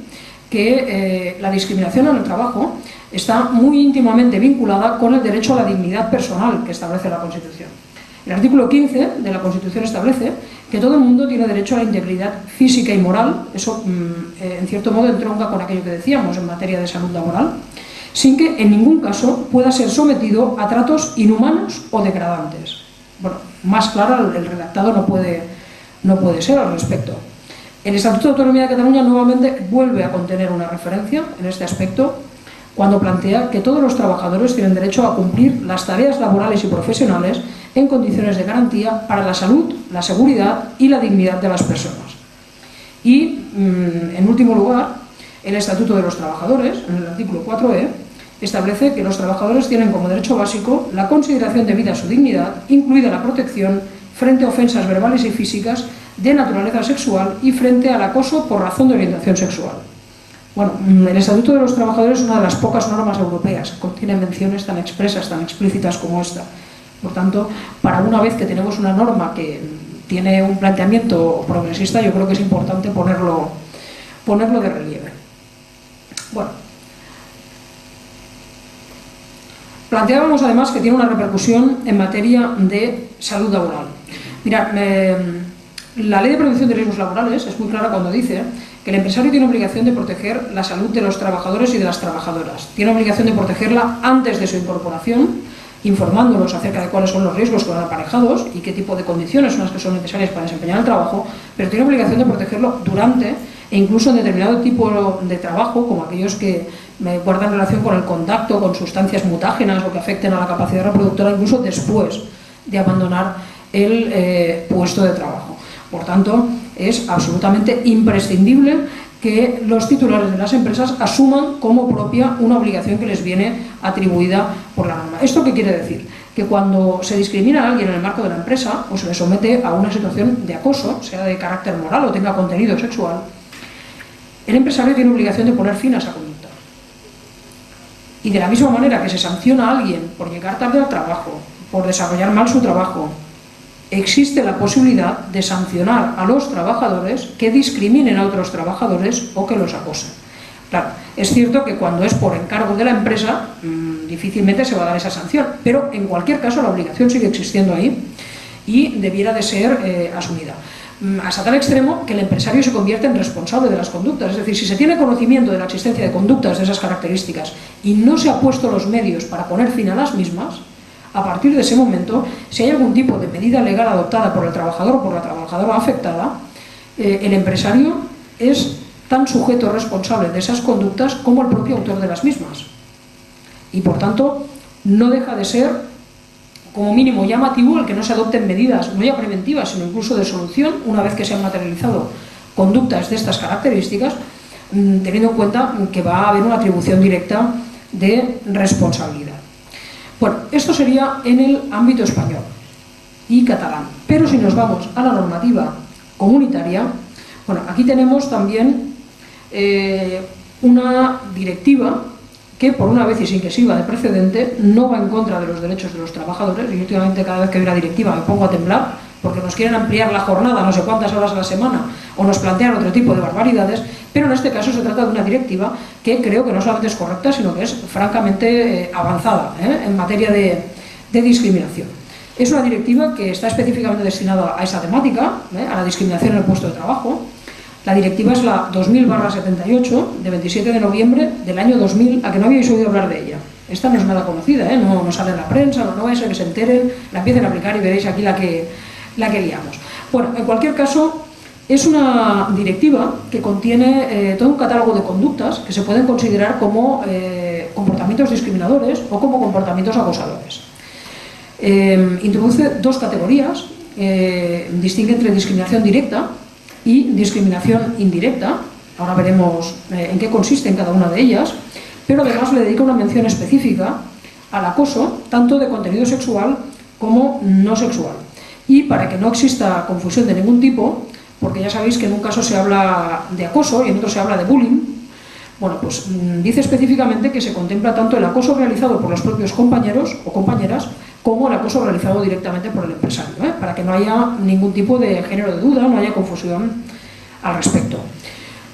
que la discriminación en el trabajo está muy íntimamente vinculada con el derecho a la dignidad personal que establece la Constitución. El artículo 15 de la Constitución establece que todo el mundo tiene derecho a la integridad física y moral, eso en cierto modo entronca con aquello que decíamos en materia de salud laboral, sin que en ningún caso pueda ser sometido a tratos inhumanos o degradantes. Bueno, más claro el redactado no puede ser al respecto. El Estatuto de Autonomía de Cataluña nuevamente vuelve a contener una referencia en este aspecto cuando plantea que todos los trabajadores tienen derecho a cumplir las tareas laborales y profesionales en condiciones de garantía para la salud, la seguridad y la dignidad de las personas. Y, en último lugar, el Estatuto de los Trabajadores, en el artículo 4e, establece que los trabajadores tienen como derecho básico la consideración debida a su dignidad, incluida la protección frente a ofensas verbales y físicas de naturaleza sexual y frente al acoso por razón de orientación sexual. Bueno, el Estatuto de los Trabajadores es una de las pocas normas europeas que contiene menciones tan expresas, tan explícitas como esta. Por tanto, para una vez que tenemos una norma que tiene un planteamiento progresista, yo creo que es importante ponerlo de relieve. Bueno, planteábamos además que tiene una repercusión en materia de salud laboral. Mirad, la Ley de Prevención de Riesgos Laborales es muy clara cuando dice que el empresario tiene obligación de proteger la salud de los trabajadores y de las trabajadoras. Tiene obligación de protegerla antes de su incorporación, informándolos acerca de cuáles son los riesgos que van aparejados y qué tipo de condiciones son las que son necesarias para desempeñar el trabajo, pero tiene obligación de protegerlo durante e incluso en determinado tipo de trabajo, como aquellos que guardan relación con el contacto con sustancias mutágenas o que afecten a la capacidad reproductora, incluso después de abandonar el puesto de trabajo. Por tanto, es absolutamente imprescindible que los titulares de las empresas asuman como propia una obligación que les viene atribuida por la norma. ¿Esto qué quiere decir? Que cuando se discrimina a alguien en el marco de la empresa o se le somete a una situación de acoso, sea de carácter moral o tenga contenido sexual, el empresario tiene obligación de poner fin a esa conducta. Y de la misma manera que se sanciona a alguien por llegar tarde al trabajo, por desarrollar mal su trabajo, existe la posibilidad de sancionar a los trabajadores que discriminen a otros trabajadores o que los acosen. Claro, es cierto que cuando es por encargo de la empresa, difícilmente se va a dar esa sanción, pero en cualquier caso la obligación sigue existiendo ahí y debiera de ser asumida. hasta tal extremo que el empresario se convierte en responsable de las conductas. Es decir, si se tiene conocimiento de la existencia de conductas de esas características y no se ha puesto los medios para poner fin a las mismas, a partir de ese momento, si hay algún tipo de medida legal adoptada por el trabajador o por la trabajadora afectada, el empresario es tan sujeto responsable de esas conductas como el propio autor de las mismas. Y por tanto, no deja de ser, como mínimo, llamativo el que no se adopten medidas, no ya preventivas, sino incluso de solución, una vez que se han materializado conductas de estas características, teniendo en cuenta que va a haber una atribución directa de responsabilidad. Bueno, esto sería en el ámbito español y catalán. Pero si nos vamos a la normativa comunitaria, bueno, aquí tenemos también una directiva que, por una vez y sin que sirva de precedente, no va en contra de los derechos de los trabajadores. Y últimamente, cada vez que veo una directiva me pongo a temblar porque nos quieren ampliar la jornada no sé cuántas horas a la semana o nos plantean otro tipo de barbaridades, pero en este caso se trata de una directiva que creo que no solamente es correcta, sino que es francamente avanzada en materia de discriminación. Es una directiva que está específicamente destinada a esa temática, a la discriminación en el puesto de trabajo. La directiva es la 2000/78 de 27 de noviembre del año 2000, a que no habíais oído hablar de ella. Esta no es nada conocida, no sale en la prensa, no va a ser que se enteren, la empiecen a aplicar y veréis aquí la que liamos. Bueno, en cualquier caso, es una directiva que contiene todo un catálogo de conductas que se pueden considerar como comportamientos discriminadores o como comportamientos acosadores. Introduce dos categorías, distingue entre discriminación directa y discriminación indirecta. Ahora veremos en qué consiste en cada una de ellas, pero además le dedica una mención específica al acoso, tanto de contenido sexual como no sexual. Y para que no exista confusión de ningún tipo, porque ya sabéis que en un caso se habla de acoso y en otro se habla de bullying, bueno, pues dice específicamente que se contempla tanto el acoso realizado por los propios compañeros o compañeras como el acoso realizado directamente por el empresario, para que no haya ningún tipo de género de duda, no haya confusión al respecto.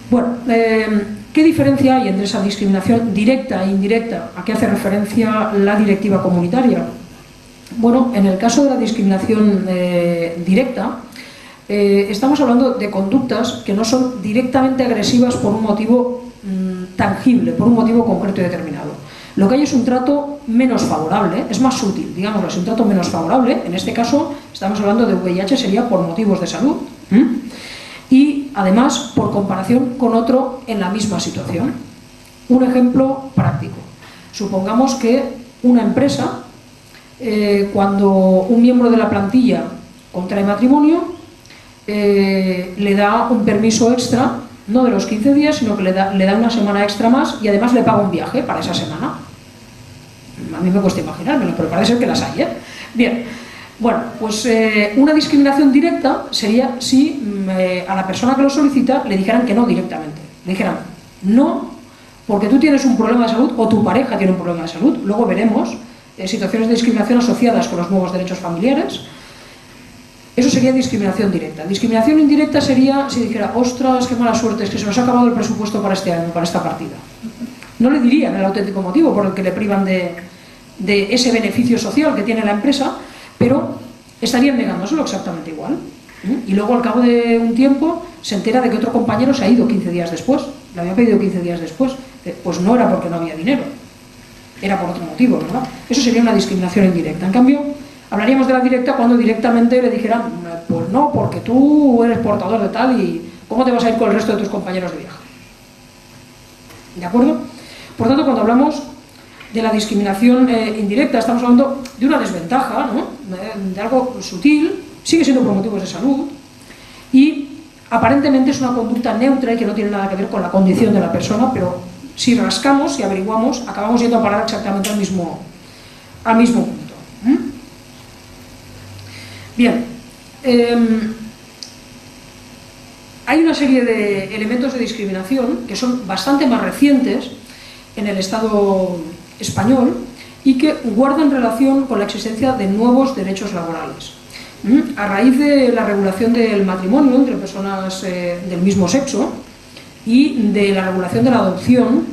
Bueno, ¿qué diferencia hay entre esa discriminación directa e indirecta? ¿A qué hace referencia la directiva comunitaria? Bueno, en el caso de la discriminación directa, estamos hablando de conductas que no son directamente agresivas por un motivo tangible, por un motivo concreto y determinado. Lo que hay es un trato menos favorable, es más sutil, digámoslo, es un trato menos favorable. En este caso, estamos hablando de VIH, sería por motivos de salud y además por comparación con otro en la misma situación. Un ejemplo práctico. Supongamos que una empresa, cuando un miembro de la plantilla contrae matrimonio, le da un permiso extra, no de los 15 días, sino que le da una semana extra más y además le paga un viaje para esa semana. A mí me cuesta imaginármelo, pero parece ser que las hay, Bien, bueno, pues una discriminación directa sería si a la persona que lo solicita le dijeran que no directamente. Le dijeran, no, porque tú tienes un problema de salud o tu pareja tiene un problema de salud. Luego veremos situaciones de discriminación asociadas con los nuevos derechos familiares. Eso sería discriminación directa. Discriminación indirecta sería si dijera, ostras, qué mala suerte, es que se nos ha acabado el presupuesto para este año, para esta partida. No le dirían el auténtico motivo por el que le privan de ese beneficio social que tiene la empresa, pero estarían negándoselo exactamente igual. Y luego, al cabo de un tiempo, se entera de que otro compañero se ha ido 15 días después. Le había pedido 15 días después. Pues no era porque no había dinero, era por otro motivo, ¿verdad? Eso sería una discriminación indirecta. En cambio, hablaríamos de la directa cuando directamente le dijeran, pues no, porque tú eres portador de tal y ¿cómo te vas a ir con el resto de tus compañeros de viaje? ¿De acuerdo? Por tanto, cuando hablamos de la discriminación indirecta, estamos hablando de una desventaja, ¿no? De algo sutil, sigue siendo por motivos de salud y aparentemente es una conducta neutra y que no tiene nada que ver con la condición de la persona, pero si rascamos y averiguamos, acabamos yendo a parar exactamente al mismo punto. Bien, hay una serie de elementos de discriminación que son bastante más recientes en el Estado español y que guardan relación con la existencia de nuevos derechos laborales. A raíz de la regulación del matrimonio entre personas del mismo sexo y de la regulación de la adopción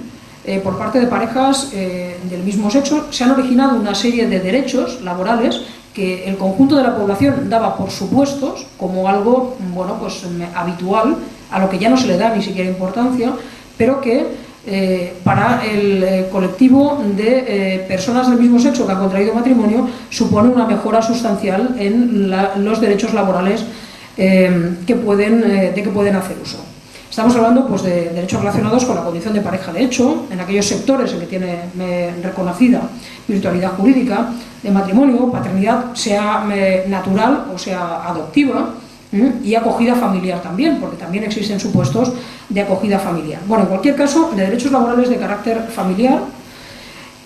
por parte de parejas del mismo sexo, se han originado una serie de derechos laborales que el conjunto de la población daba por supuestos como algo, bueno, pues habitual, a lo que ya no se le da ni siquiera importancia, pero que para el colectivo de personas del mismo sexo que han contraído matrimonio supone una mejora sustancial en los derechos laborales de que pueden hacer uso. Estamos hablando pues, de derechos relacionados con la condición de pareja de hecho, en aquellos sectores en que tiene reconocida virtualidad jurídica, de matrimonio, paternidad, sea natural o sea adoptiva, y acogida familiar también, porque también existen supuestos de acogida familiar. Bueno, en cualquier caso, de derechos laborales de carácter familiar,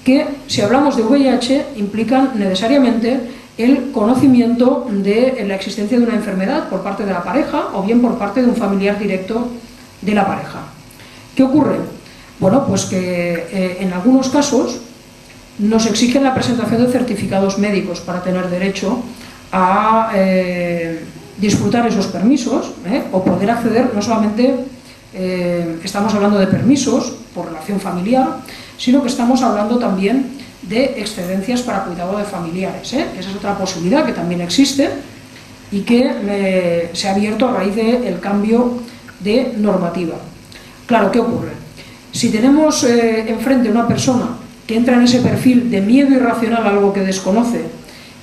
que si hablamos de VIH implican necesariamente el conocimiento de la existencia de una enfermedad por parte de la pareja o bien por parte de un familiar directo de la pareja. ¿Qué ocurre? Bueno, pues que en algunos casos nos exigen la presentación de certificados médicos para tener derecho a disfrutar esos permisos o poder acceder, no solamente estamos hablando de permisos por relación familiar, sino que estamos hablando también de excedencias para cuidado de familiares, que esa es otra posibilidad que también existe y que se ha abierto a raíz del cambio de normativa. Claro, ¿qué ocurre? Si tenemos enfrente una persona que entra en ese perfil de miedo irracional a algo que desconoce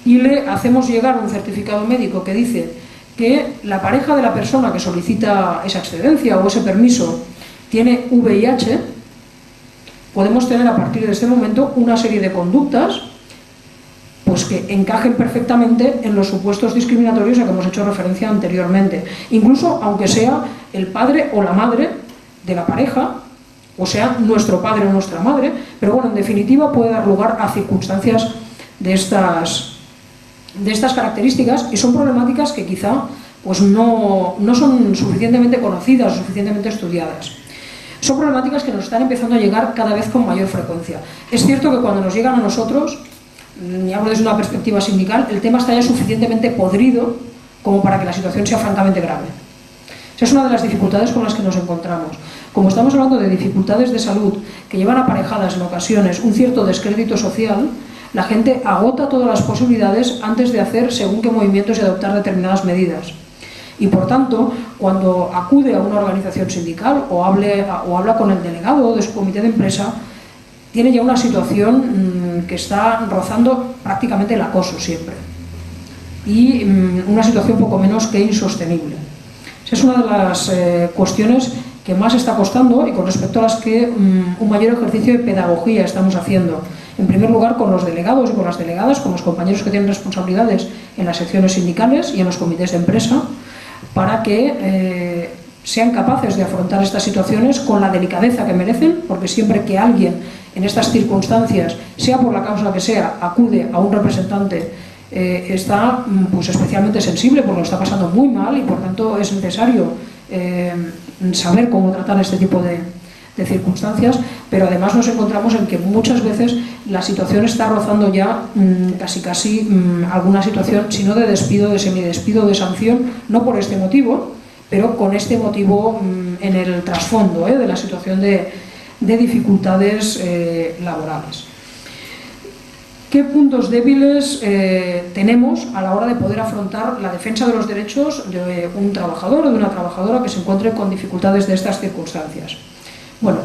y le hacemos llegar un certificado médico que dice que la pareja de la persona que solicita esa excedencia o ese permiso tiene VIH, podemos tener a partir de este momento una serie de conductas pues que encajen perfectamente en los supuestos discriminatorios a que hemos hecho referencia anteriormente, incluso aunque sea el padre o la madre de la pareja, o sea nuestro padre o nuestra madre, pero bueno, en definitiva puede dar lugar a circunstancias de estas características, y son problemáticas que quizá pues no son suficientemente conocidas o suficientemente estudiadas. Son problemáticas que nos están empezando a llegar cada vez con mayor frecuencia. Es cierto que cuando nos llegan a nosotros, y hablo desde una perspectiva sindical, el tema está ya suficientemente podrido como para que la situación sea francamente grave. Esa es una de las dificultades con las que nos encontramos. Como estamos hablando de dificultades de salud que llevan aparejadas en ocasiones un cierto descrédito social, la gente agota todas las posibilidades antes de hacer según qué movimientos y adoptar determinadas medidas. Y por tanto, cuando acude a una organización sindical o habla con el delegado de su comité de empresa, tiene ya una situación que está rozando prácticamente el acoso siempre. Y una situación poco menos que insostenible. Esa es una de las cuestiones que más está costando y con respecto a las que un mayor ejercicio de pedagogía estamos haciendo. En primer lugar, con los delegados y con las delegadas, con los compañeros que tienen responsabilidades en las secciones sindicales y en los comités de empresa, para que sean capaces de afrontar estas situaciones con la delicadeza que merecen, porque siempre que alguien en estas circunstancias, sea por la causa que sea, acude a un representante, está pues especialmente sensible porque lo está pasando muy mal y por tanto es necesario saber cómo tratar este tipo de circunstancias, pero además nos encontramos en que muchas veces la situación está rozando ya casi alguna situación, si no de despido, de semidespido, de sanción, no por este motivo, pero con este motivo en el trasfondo de la situación de dificultades laborales. ¿Qué puntos débiles tenemos a la hora de poder afrontar la defensa de los derechos de un trabajador o de una trabajadora que se encuentre con dificultades de estas circunstancias? Bueno,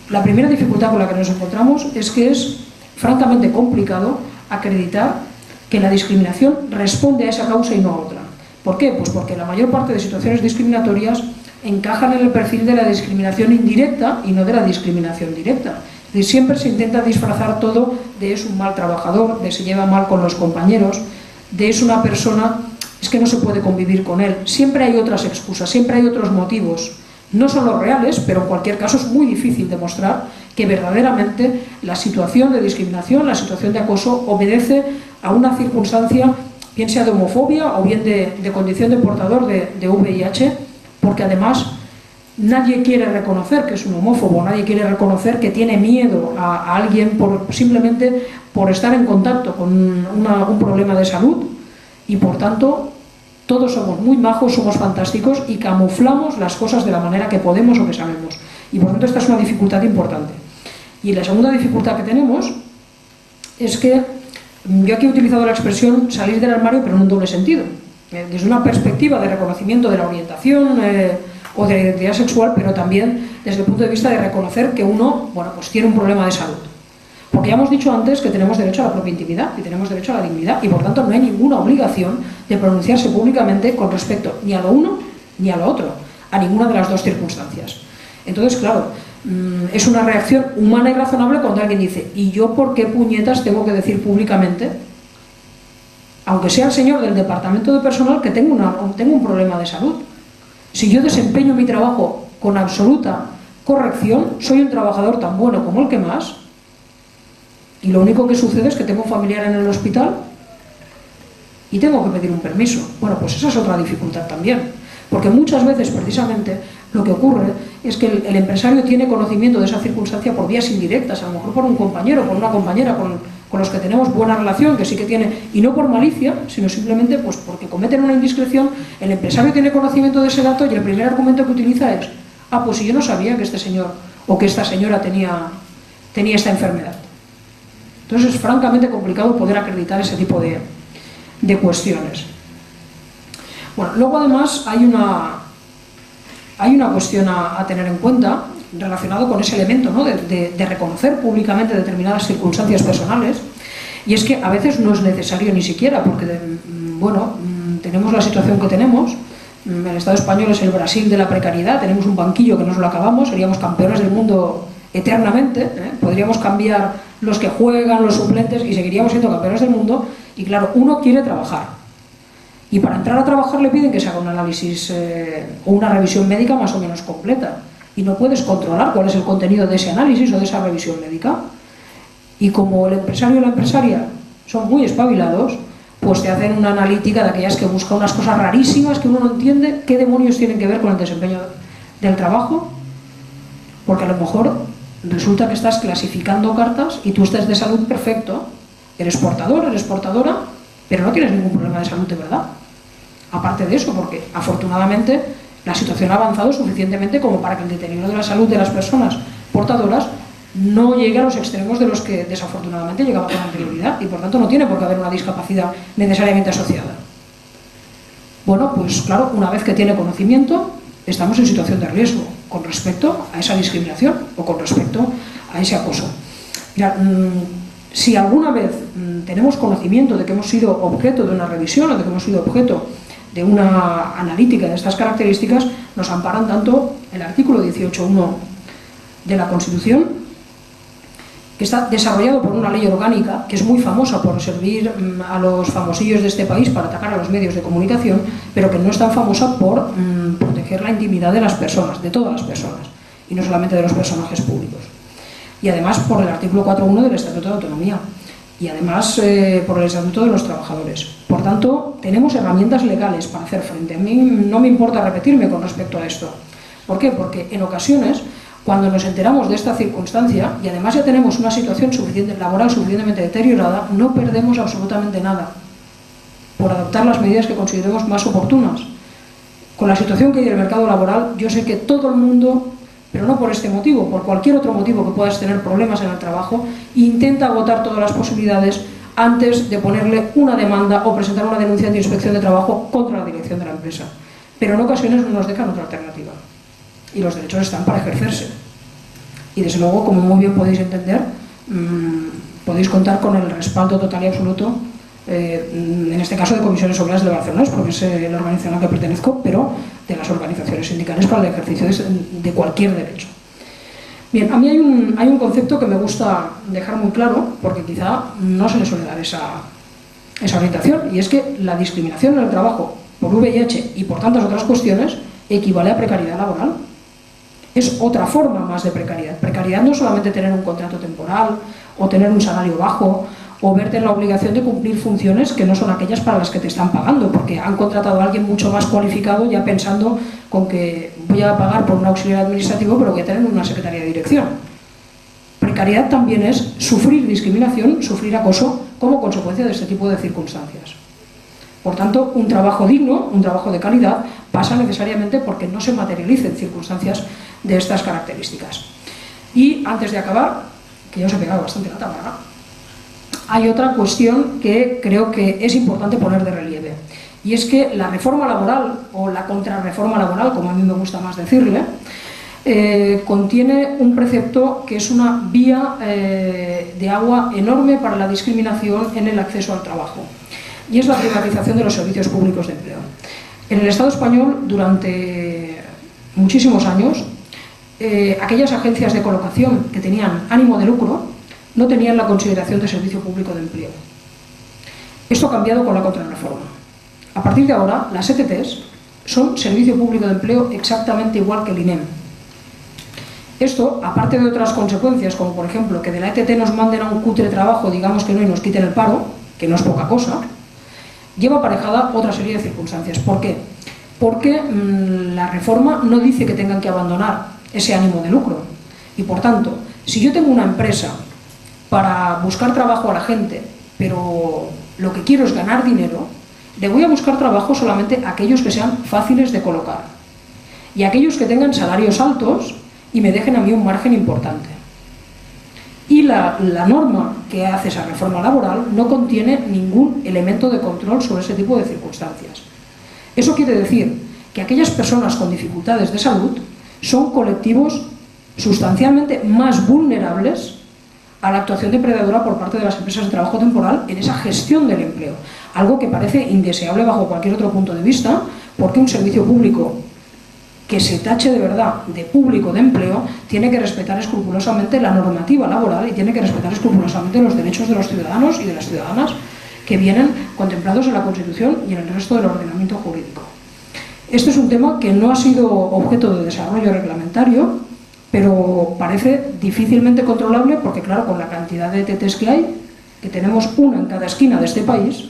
la primera dificultad con la que nos encontramos es que es francamente complicado acreditar que la discriminación responde a esa causa y no a otra. ¿Por qué? Pues porque la mayor parte de situaciones discriminatorias encajan en el perfil de la discriminación indirecta y no de la discriminación directa. Es decir, siempre se intenta disfrazar todo de es un mal trabajador, de se lleva mal con los compañeros, de es una persona, es que no se puede convivir con él. Siempre hay otras excusas, siempre hay otros motivos. No son los reales, pero en cualquier caso es muy difícil demostrar que verdaderamente la situación de discriminación, la situación de acoso, obedece a una circunstancia, bien sea de homofobia o bien de condición de portador de VIH, porque además nadie quiere reconocer que es un homófobo, nadie quiere reconocer que tiene miedo a alguien simplemente por estar en contacto con un problema de salud, y por tanto todos somos muy majos, somos fantásticos y camuflamos las cosas de la manera que podemos o que sabemos. Y por tanto esta es una dificultad importante. Y la segunda dificultad que tenemos es que Yo aquí he utilizado la expresión salir del armario, pero no en doble sentido. Desde una perspectiva de reconocimiento de la orientación o de la identidad sexual, pero también desde el punto de vista de reconocer que uno, bueno, pues tiene un problema de salud. Porque ya hemos dicho antes que tenemos derecho a la propia intimidad y tenemos derecho a la dignidad y por tanto no hay ninguna obligación de pronunciarse públicamente con respecto ni a lo uno ni a lo otro, a ninguna de las dos circunstancias. Entonces, claro, es una reacción humana y razonable cuando alguien dice ¿y yo por qué puñetas tengo que decir públicamente, aunque sea el señor del departamento de personal, que tengo un problema de salud? Si yo desempeño mi trabajo con absoluta corrección, soy un trabajador tan bueno como el que más, y lo único que sucede es que tengo un familiar en el hospital y tengo que pedir un permiso. Bueno, pues esa es otra dificultad también, porque muchas veces precisamente lo que ocurre es que el empresario tiene conocimiento de esa circunstancia por vías indirectas, a lo mejor por un compañero, por una compañera con los que tenemos buena relación, que sí que tiene, y no por malicia, sino simplemente pues porque cometen una indiscreción. El empresario tiene conocimiento de ese dato y el primer argumento que utiliza es pues si yo no sabía que este señor o que esta señora tenía esta enfermedad. Entonces es francamente complicado poder acreditar ese tipo de cuestiones. Bueno, luego además hay una cuestión a tener en cuenta relacionado con ese elemento, ¿no? de reconocer públicamente determinadas circunstancias personales, y es que a veces no es necesario ni siquiera, porque bueno, tenemos la situación que tenemos. El Estado español es el Brasil de la precariedad, tenemos un banquillo que nos lo acabamos, seríamos campeones del mundo eternamente, podríamos cambiar los que juegan, los suplentes y seguiríamos siendo campeones del mundo. Y claro, uno quiere trabajar y para entrar a trabajar le piden que se haga un análisis o una revisión médica más o menos completa, y no puedes controlar cuál es el contenido de ese análisis o de esa revisión médica. Y como el empresario o la empresaria son muy espabilados, pues te hacen una analítica de aquellas que busca unas cosas rarísimas que uno no entiende qué demonios tienen que ver con el desempeño del trabajo, porque a lo mejor resulta que estás clasificando cartas y tú estás de salud perfecto, eres portador, eres portadora, pero no tienes ningún problema de salud de verdad. Aparte de eso, porque afortunadamente la situación ha avanzado suficientemente como para que el deterioro de la salud de las personas portadoras no llegue a los extremos de los que desafortunadamente llegaba con anterioridad, y por tanto no tiene por qué haber una discapacidad necesariamente asociada. Bueno, pues claro, una vez que tiene conocimiento, estamos en situación de riesgo con respecto a esa discriminación o con respecto a ese acoso. Mira, si alguna vez tenemos conocimiento de que hemos sido objeto de una revisión o de que hemos sido objeto de una analítica de estas características, nos amparan tanto el artículo 18.1 de la Constitución, que está desarrollado por una ley orgánica que es muy famosa por servir a los famosillos de este país para atacar a los medios de comunicación, pero que no es tan famosa por proteger la intimidad de las personas, de todas las personas, y no solamente de los personajes públicos. Y además por el artículo 4.1 del Estatuto de Autonomía, y además por el Estatuto de los Trabajadores. Por tanto, tenemos herramientas legales para hacer frente. A mí no me importa repetirme con respecto a esto. ¿Por qué? Porque en ocasiones, cuando nos enteramos de esta circunstancia, y además ya tenemos una situación laboral suficientemente deteriorada, no perdemos absolutamente nada por adoptar las medidas que consideremos más oportunas. Con la situación que hay del mercado laboral, yo sé que todo el mundo, pero no por este motivo, por cualquier otro motivo que puedas tener problemas en el trabajo, intenta agotar todas las posibilidades antes de ponerle una demanda o presentar una denuncia de inspección de trabajo contra la dirección de la empresa. Pero en ocasiones no nos dejan otra alternativa. Y los derechos están para ejercerse. Y desde luego, como muy bien podéis entender, podéis contar con el respaldo total y absoluto, en este caso de Comisiones Obreras de Barcelona, porque es la organización a la que pertenezco, pero de las organizaciones sindicales para el ejercicio de cualquier derecho. Bien, a mí hay un concepto que me gusta dejar muy claro, porque quizá no se le suele dar esa orientación, y es que la discriminación en el trabajo por VIH y por tantas otras cuestiones equivale a precariedad laboral. Es otra forma más de precariedad. Precariedad no es solamente tener un contrato temporal o tener un salario bajo o verte en la obligación de cumplir funciones que no son aquellas para las que te están pagando, porque han contratado a alguien mucho más cualificado ya pensando con que voy a pagar por un auxiliar administrativo pero voy a tener una secretaría de dirección. Precariedad también es sufrir discriminación, sufrir acoso como consecuencia de este tipo de circunstancias. Por tanto, un trabajo digno, un trabajo de calidad, pasa necesariamente porque no se materialicen circunstancias de estas características. Y antes de acabar, que ya os he pegado bastante la tábara, hay otra cuestión que creo que es importante poner de relieve. Y es que la reforma laboral, o la contrarreforma laboral, como a mí me gusta más decirle, contiene un precepto que es una vía de agua enorme para la discriminación en el acceso al trabajo, y es la privatización de los servicios públicos de empleo. En el Estado español, durante muchísimos años, aquellas agencias de colocación que tenían ánimo de lucro no tenían la consideración de servicio público de empleo. Esto ha cambiado con la contrarreforma. A partir de ahora, las ETTs son servicio público de empleo exactamente igual que el INEM. Esto, aparte de otras consecuencias, como por ejemplo que de la ETT nos manden a un cutre trabajo, digamos que no, y nos quiten el paro, que no es poca cosa, lleva aparejada otra serie de circunstancias. ¿Por qué? Porque la reforma no dice que tengan que abandonar ese ánimo de lucro. Y por tanto, si yo tengo una empresa para buscar trabajo a la gente, pero lo que quiero es ganar dinero, le voy a buscar trabajo solamente a aquellos que sean fáciles de colocar y a aquellos que tengan salarios altos y me dejen a mí un margen importante. Y la norma que hace esa reforma laboral no contiene ningún elemento de control sobre ese tipo de circunstancias. Eso quiere decir que aquellas personas con dificultades de salud son colectivos sustancialmente más vulnerables a la actuación depredadora por parte de las empresas de trabajo temporal en esa gestión del empleo. Algo que parece indeseable bajo cualquier otro punto de vista, porque un servicio público que se tache de verdad de público de empleo tiene que respetar escrupulosamente la normativa laboral y tiene que respetar escrupulosamente los derechos de los ciudadanos y de las ciudadanas que vienen contemplados en la Constitución y en el resto del ordenamiento jurídico. Este es un tema que no ha sido objeto de desarrollo reglamentario, pero parece difícilmente controlable porque, claro, con la cantidad de ETTs que hay, que tenemos una en cada esquina de este país,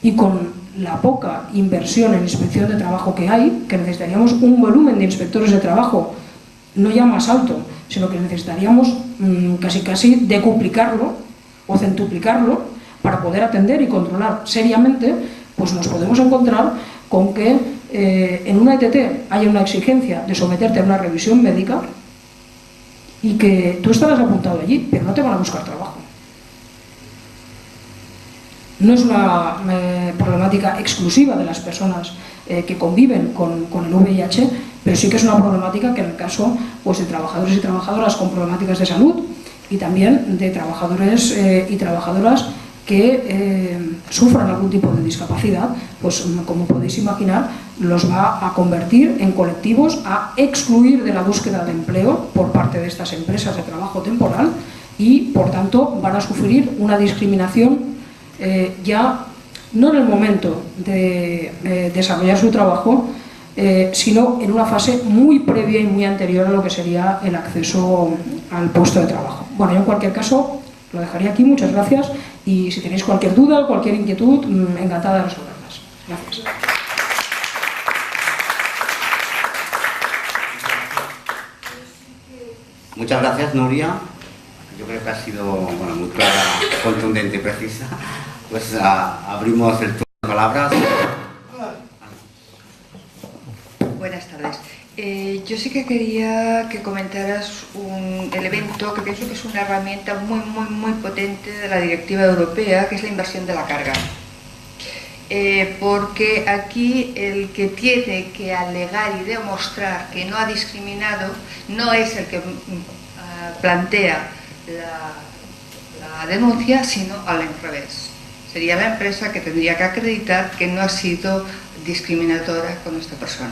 y con la poca inversión en inspección de trabajo que hay, que necesitaríamos un volumen de inspectores de trabajo no ya más alto, sino que necesitaríamos casi decuplicarlo o centuplicarlo para poder atender y controlar seriamente, pues nos podemos encontrar con que en una ETT haya una exigencia de someterte a una revisión médica y que tú estarás apuntado allí, pero no te van a buscar trabajo. No es una problemática exclusiva de las personas que conviven con el VIH, pero sí que es una problemática que en el caso pues, de trabajadores y trabajadoras con problemáticas de salud y también de trabajadores y trabajadoras que sufran algún tipo de discapacidad, pues como podéis imaginar, los va a convertir en colectivos, a excluir de la búsqueda de empleo por parte de estas empresas de trabajo temporal y, por tanto, van a sufrir una discriminación ya no en el momento de desarrollar su trabajo, sino en una fase muy previa y muy anterior a lo que sería el acceso al puesto de trabajo. Bueno, yo en cualquier caso lo dejaría aquí, muchas gracias, y si tenéis cualquier duda, cualquier inquietud, encantada de resolverlas. Gracias. Muchas gracias, Nuria. Yo creo que ha sido muy clara, contundente y precisa. Pues abrimos el turno de palabras. Buenas tardes. Yo sí que quería que comentaras un elemento que pienso que es una herramienta muy potente de la directiva europea, que es la inversión de la carga. Porque aquí el que tiene que alegar y demostrar que no ha discriminado no es el que plantea la denuncia, sino al revés. Sería la empresa que tendría que acreditar que no ha sido discriminadora con esta persona.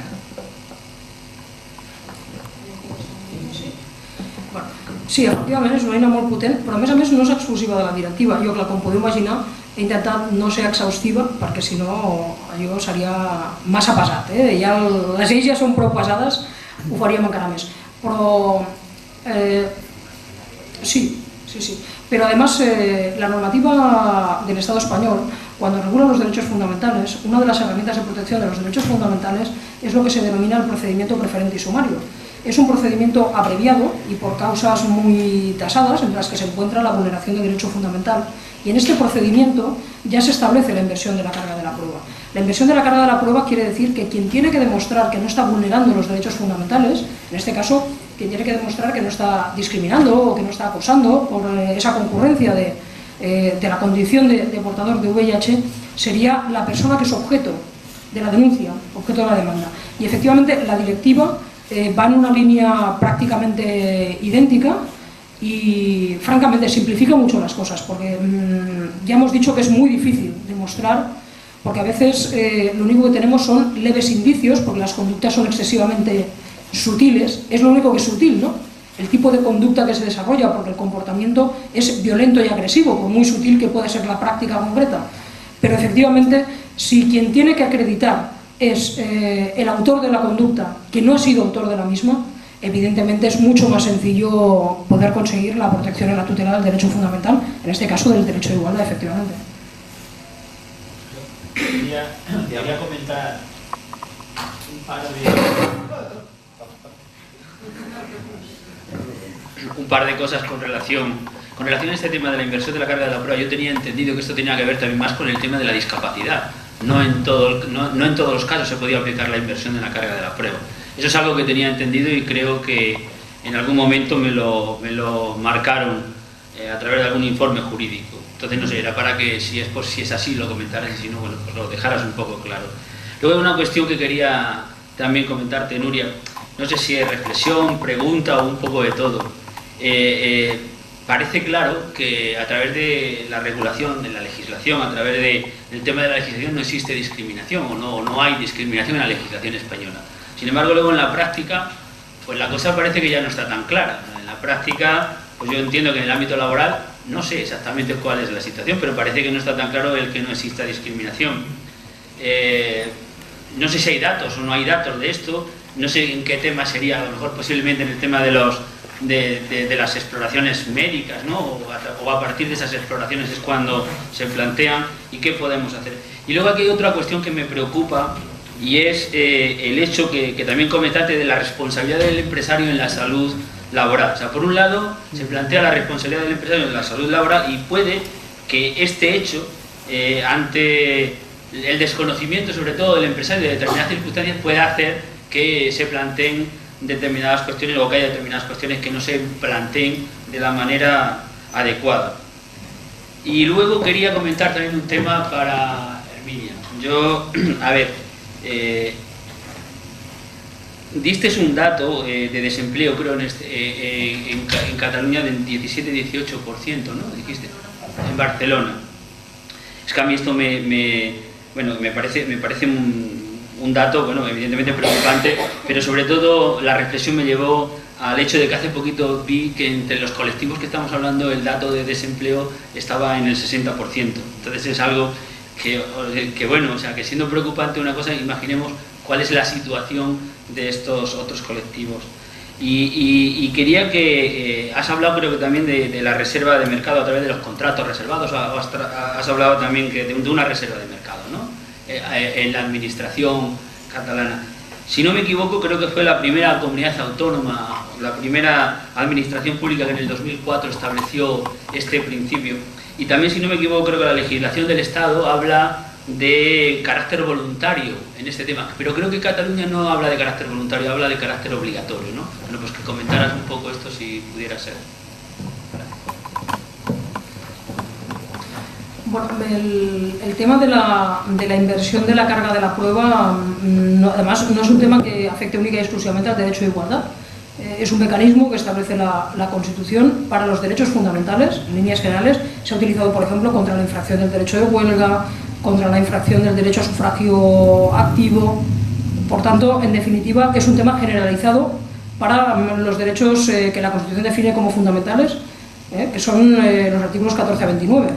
Sí, efectivament, és una eina molt potent, però a més no és exclusiva de la directiva. Jo, clar, com podeu imaginar, he intentat no ser exhaustiva, perquè si no allò seria massa pesat. Ja les lleis ja són prou pesades, ho faríem encara més. Però sí. Pero además la normativa del Estado español, cuando regula los derechos fundamentales, una de las herramientas de protección de los derechos fundamentales es lo que se denomina el procedimiento preferente y sumario. Es un procedimiento abreviado y por causas muy tasadas, entre las que se encuentra la vulneración de derecho fundamental. Y en este procedimiento ya se establece la inversión de la carga de la prueba. La inversión de la carga de la prueba quiere decir que quien tiene que demostrar que no está vulnerando los derechos fundamentales, en este caso, quien tiene que demostrar que no está discriminando o que no está acosando por esa concurrencia de de la condición de portador de VIH sería la persona que es objeto de la denuncia, objeto de la demanda. Y efectivamente la directiva va en una línea prácticamente idéntica y francamente simplifica mucho las cosas, porque ya hemos dicho que es muy difícil demostrar, porque a veces lo único que tenemos son leves indicios, porque las conductas son excesivamente sutiles, es lo único que es sutil, ¿no? El tipo de conducta que se desarrolla, porque el comportamiento es violento y agresivo, por muy sutil que pueda ser la práctica concreta. Pero efectivamente, si quien tiene que acreditar es el autor de la conducta, que no ha sido autor de la misma, evidentemente es mucho más sencillo poder conseguir la protección y la tutela del derecho fundamental, en este caso del derecho de igualdad, efectivamente. Quería comentar un par de cosas con relación a este tema de la inversión de la carga de la prueba. Yo tenía entendido que esto tenía que ver también más con el tema de la discapacidad. No en todos los casos se podía aplicar la inversión de la carga de la prueba. Eso es algo que tenía entendido y creo que en algún momento me lo marcaron a través de algún informe jurídico. Entonces, no sé, era para que si es así lo comentaras y si no, bueno, pues lo dejaras un poco claro. Luego hay una cuestión que quería también comentarte, Nuria. No sé si es reflexión, pregunta o un poco de todo. Parece claro que a través de la regulación, de la legislación, a través del tema de la legislación no existe discriminación o no hay discriminación en la legislación española. Sin embargo, luego en la práctica, pues la cosa parece que ya no está tan clara. En la práctica, pues yo entiendo que en el ámbito laboral no sé exactamente cuál es la situación, pero parece que no está tan claro el que no exista discriminación. No sé si hay datos o no hay datos de esto, no sé en qué tema sería, a lo mejor posiblemente en el tema de las exploraciones médicas, ¿no? O a partir de esas exploraciones es cuando se plantean y qué podemos hacer. Y luego aquí hay otra cuestión que me preocupa y es el hecho que también comentaste de la responsabilidad del empresario en la salud laboral. O sea, por un lado se plantea la responsabilidad del empresario en la salud laboral y puede que este hecho, ante el desconocimiento sobre todo del empresario de determinadas circunstancias, pueda hacer que se planteen determinadas cuestiones o que haya determinadas cuestiones que no se planteen de la manera adecuada. Y luego quería comentar también un tema para Herminia. Yo, a ver, diste un dato de desempleo, creo, en Cataluña del 17-18%, ¿no? Dijiste, en Barcelona. Es que a mí esto me parece un dato, bueno, evidentemente preocupante, pero sobre todo la reflexión me llevó al hecho de que hace poquito vi que entre los colectivos que estamos hablando el dato de desempleo estaba en el 60%. Entonces es algo que bueno, o sea, que siendo preocupante una cosa, imaginemos cuál es la situación de estos otros colectivos. Y quería que has hablado, creo que también de la reserva de mercado a través de los contratos reservados, has hablado también de una reserva de mercado, ¿no? En la administración catalana. Si no me equivoco, creo que fue la primera comunidad autónoma, la primera administración pública que en el 2004 estableció este principio. Y también, si no me equivoco, creo que la legislación del Estado habla de carácter voluntario en este tema, pero creo que Cataluña no habla de carácter voluntario, habla de carácter obligatorio, ¿no? Bueno, pues que comentaras un poco esto si pudiera ser. Bueno, el tema de la inversión de la carga de la prueba, además, no es un tema que afecte única y exclusivamente al derecho de igualdad. Es un mecanismo que establece la Constitución para los derechos fundamentales, en líneas generales. Se ha utilizado, por ejemplo, contra la infracción del derecho de huelga, contra la infracción del derecho a sufragio activo. Por tanto, en definitiva, es un tema generalizado para los derechos que la Constitución define como fundamentales, que son los artículos 14 a 29.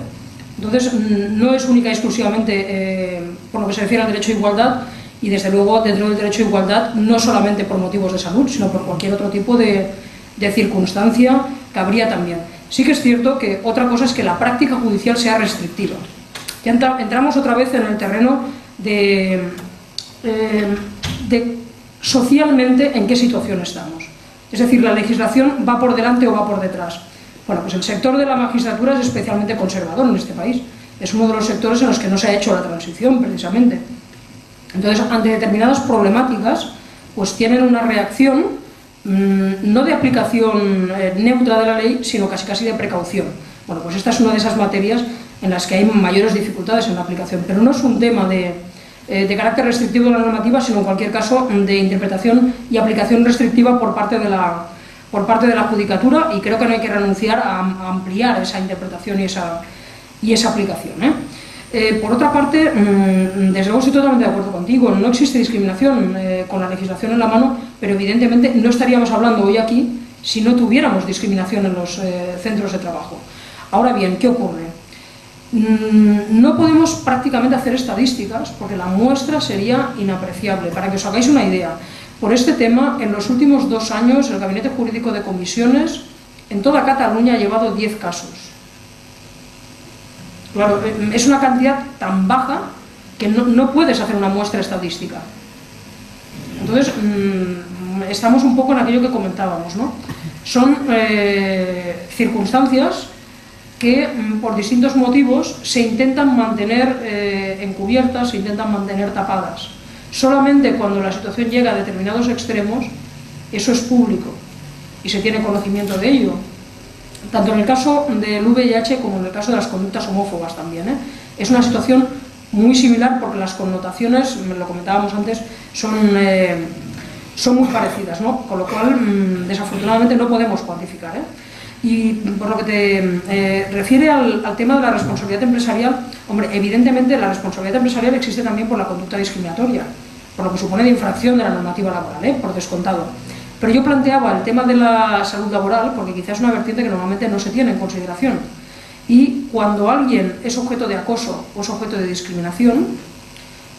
Entonces, no es única y exclusivamente por lo que se refiere al derecho de igualdad, y desde luego dentro del derecho de igualdad no solamente por motivos de salud, sino por cualquier otro tipo de circunstancia cabría también. Sí que es cierto que otra cosa es que la práctica judicial sea restrictiva. Ya entramos otra vez en el terreno de socialmente en qué situación estamos. Es decir, la legislación va por delante o va por detrás. Bueno, pues el sector de la magistratura es especialmente conservador en este país. Es uno de los sectores en los que no se ha hecho la transición, precisamente. Entonces, ante determinadas problemáticas, pues tienen una reacción no de aplicación neutra de la ley, sino casi de precaución. Bueno, pues esta es una de esas materias en las que hay mayores dificultades en la aplicación, pero no es un tema de carácter restrictivo de la normativa, sino en cualquier caso de interpretación y aplicación restrictiva por parte de la Judicatura, y creo que no hay que renunciar a ampliar esa interpretación y esa aplicación. Por otra parte, desde luego estoy totalmente de acuerdo contigo, no existe discriminación con la legislación en la mano, pero evidentemente no estaríamos hablando hoy aquí si no tuviéramos discriminación en los centros de trabajo. Ahora bien, ¿qué ocurre? No podemos prácticamente hacer estadísticas porque la muestra sería inapreciable. Para que os hagáis una idea, por este tema, en los últimos 2 años, el Gabinete Jurídico de Comisiones en toda Cataluña ha llevado 10 casos. Claro, es una cantidad tan baja que no puedes hacer una muestra estadística. Entonces, estamos un poco en aquello que comentábamos, ¿no? Son circunstancias que por distintos motivos se intentan mantener encubiertas, se intentan mantener tapadas. Solamente cuando la situación llega a determinados extremos, eso es público y se tiene conocimiento de ello. Tanto en el caso del VIH como en el caso de las conductas homófobas también. Es una situación muy similar porque las connotaciones, lo comentábamos antes, son muy parecidas, ¿no? Con lo cual, desafortunadamente, no podemos cuantificar. Y por lo que te refiere al tema de la responsabilidad empresarial, hombre, evidentemente la responsabilidad empresarial existe también por la conducta discriminatoria, por lo que supone de infracción de la normativa laboral, por descontado. Pero yo planteaba el tema de la salud laboral porque quizás es una vertiente que normalmente no se tiene en consideración. Y cuando alguien es objeto de acoso o es objeto de discriminación,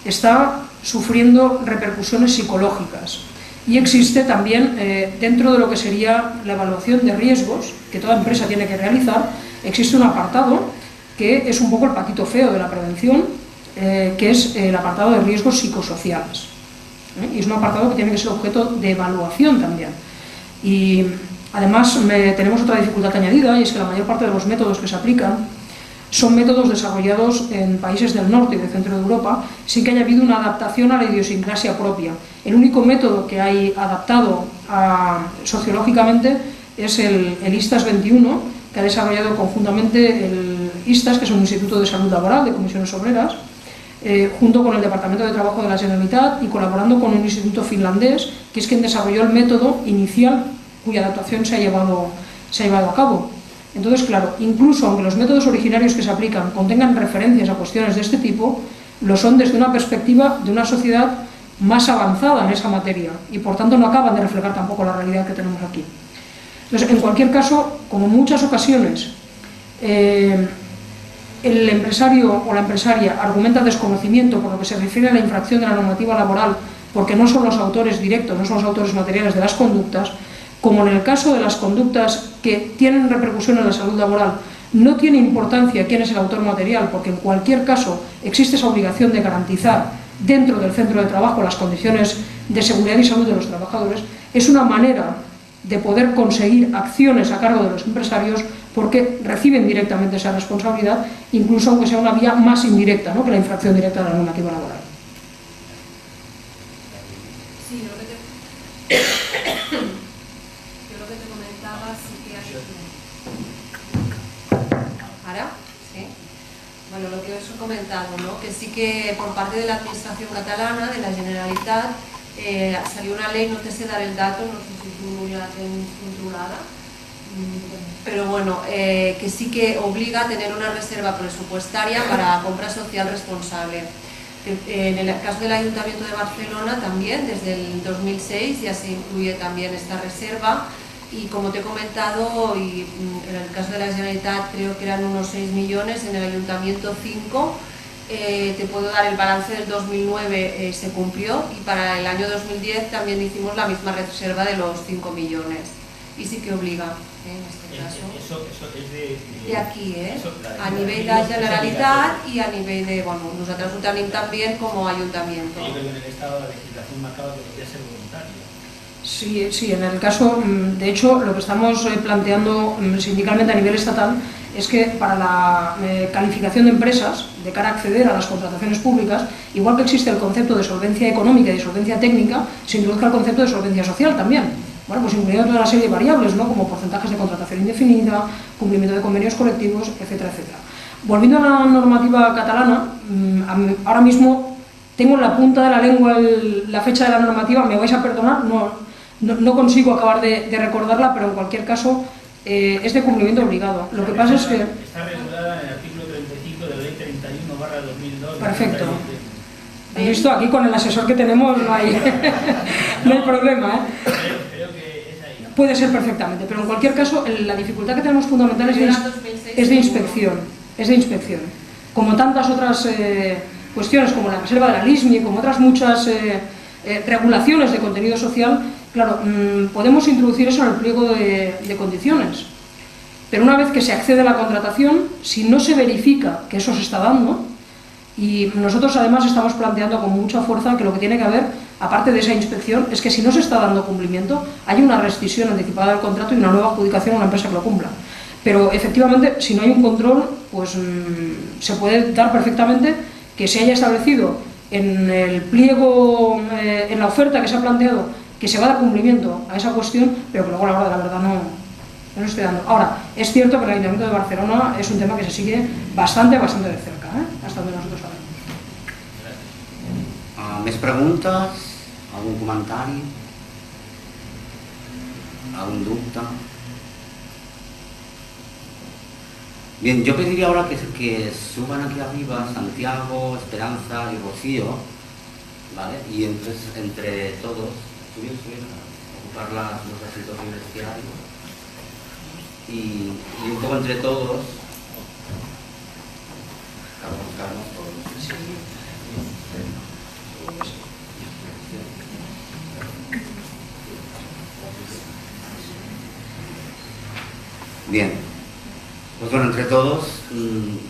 está sufriendo repercusiones psicológicas. Y existe también, dentro de lo que sería la evaluación de riesgos que toda empresa tiene que realizar, existe un apartado que es un poco el patito feo de la prevención, que es el apartado de riesgos psicosociales. Y es un apartado que tiene que ser objeto de evaluación también. Y además tenemos otra dificultad añadida, y es que la mayor parte de los métodos que se aplican son métodos desarrollados en países del norte y del centro de Europa sin que haya habido una adaptación a la idiosincrasia propia. El único método que hay adaptado sociológicamente es el ISTAS 21, que ha desarrollado conjuntamente el ISTAS, que es un Instituto de Salud Laboral de Comisiones Obreras, junto con el Departamento de Trabajo de la Generalitat y colaborando con un instituto finlandés, que es quien desarrolló el método inicial cuya adaptación se ha llevado a cabo. Entonces, claro, incluso aunque los métodos originarios que se aplican contengan referencias a cuestiones de este tipo, lo son desde una perspectiva de una sociedad más avanzada en esa materia y por tanto no acaban de reflejar tampoco la realidad que tenemos aquí. Entonces, en cualquier caso, como en muchas ocasiones, el empresario o la empresaria argumenta desconocimiento por lo que se refiere a la infracción de la normativa laboral porque no son los autores directos, no son los autores materiales de las conductas, como en el caso de las conductas que tienen repercusión en la salud laboral, no tiene importancia quién es el autor material, porque en cualquier caso existe esa obligación de garantizar dentro del centro de trabajo las condiciones de seguridad y salud de los trabajadores, es una manera de poder conseguir acciones a cargo de los empresarios porque reciben directamente esa responsabilidad, incluso aunque sea una vía más indirecta, ¿no?, que la infracción directa de la normativa laboral. Sí, yo lo que te comentaba, sí que hay... ¿Ahora? Sí. Bueno, lo que os he comentado, ¿no?, que sí que por parte de la Administración catalana, de la Generalitat, salió una ley, no te sé dar el dato, no sé si tú la tienes controlada, pero bueno, que sí que obliga a tener una reserva presupuestaria para compra social responsable. En el caso del Ayuntamiento de Barcelona también, desde el 2006 ya se incluye también esta reserva y como te he comentado, y en el caso de la Generalitat creo que eran unos 6 millones, en el Ayuntamiento 5, te puedo dar el balance del 2009, se cumplió y para el año 2010 también hicimos la misma reserva de los 5 millones y sí que obliga, en este caso. Eso es de aquí, a nivel de la Generalitat y a nivel de, bueno, nosotros también como Ayuntamiento. Yo creo que en el Estado la legislación marcaba que podía ser voluntario. Sí, en el caso, de hecho, lo que estamos planteando sindicalmente a nivel estatal es que para la calificación de empresas, de cara a acceder a las contrataciones públicas, igual que existe el concepto de solvencia económica y de solvencia técnica, se introduzca el concepto de solvencia social también. bueno, pues incluyendo toda una serie de variables, ¿no? Como porcentajes de contratación indefinida, cumplimiento de convenios colectivos, etcétera, etcétera. Volviendo a la normativa catalana, ahora mismo tengo en la punta de la lengua la fecha de la normativa, me vais a perdonar, no consigo acabar de recordarla, pero en cualquier caso es de cumplimiento obligado. Lo que pasa es que... Está regulada en el artículo 35 de la ley 31/2002. Perfecto. ¿Has visto? Aquí con el asesor que tenemos no hay, no hay problema, ¿eh? Creo que es ahí. Puede ser perfectamente, pero en cualquier caso la dificultad que tenemos fundamental es de inspección. Es de inspección. Como tantas otras cuestiones, como la reserva de la LISMI, como otras muchas regulaciones de contenido social, claro, podemos introducir eso en el pliego de condiciones. Pero una vez que se accede a la contratación, si no se verifica que eso se está dando, y nosotros además estamos planteando con mucha fuerza que lo que tiene que haber, aparte de esa inspección, es que si no se está dando cumplimiento, hay una rescisión anticipada del contrato y una nueva adjudicación a una empresa que lo cumpla. Pero efectivamente, si no hay un control, pues se puede dar perfectamente que se haya establecido en el pliego, en la oferta que se ha planteado, que se va a dar cumplimiento a esa cuestión, pero que luego a la hora de la verdad no lo estoy dando. Ahora, es cierto que el Ayuntamiento de Barcelona es un tema que se sigue bastante de cerca, hasta donde nosotros sabemos. ¿Més preguntes? ¿Algún comentario? ¿Algún dubte? Bien, yo pediría ahora que suban aquí arriba Santiago, Esperanza y Rocío, ¿vale? Y entonces entre todos, subir, ocupar los asientos libres que hay, y un poco entre todos, buscarnos todos. Bien. Pues bueno, entre todos,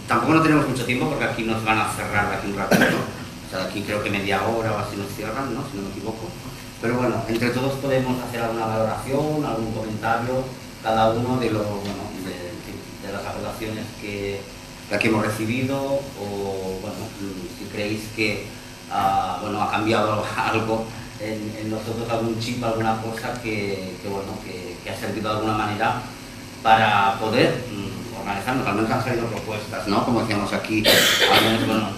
tampoco no tenemos mucho tiempo porque aquí nos van a cerrar de aquí un ratito. O sea, de aquí creo que media hora o así nos cierran, ¿no? Si no me equivoco. Pero bueno, entre todos podemos hacer alguna valoración, algún comentario, cada uno de, de las aportaciones que aquí hemos recibido, o bueno, si creéis que bueno, ha cambiado algo en nosotros, algún chip, alguna cosa que ha servido de alguna manera para poder organizarnos. Al menos han salido propuestas, ¿no? Como decíamos aquí, al menos, bueno,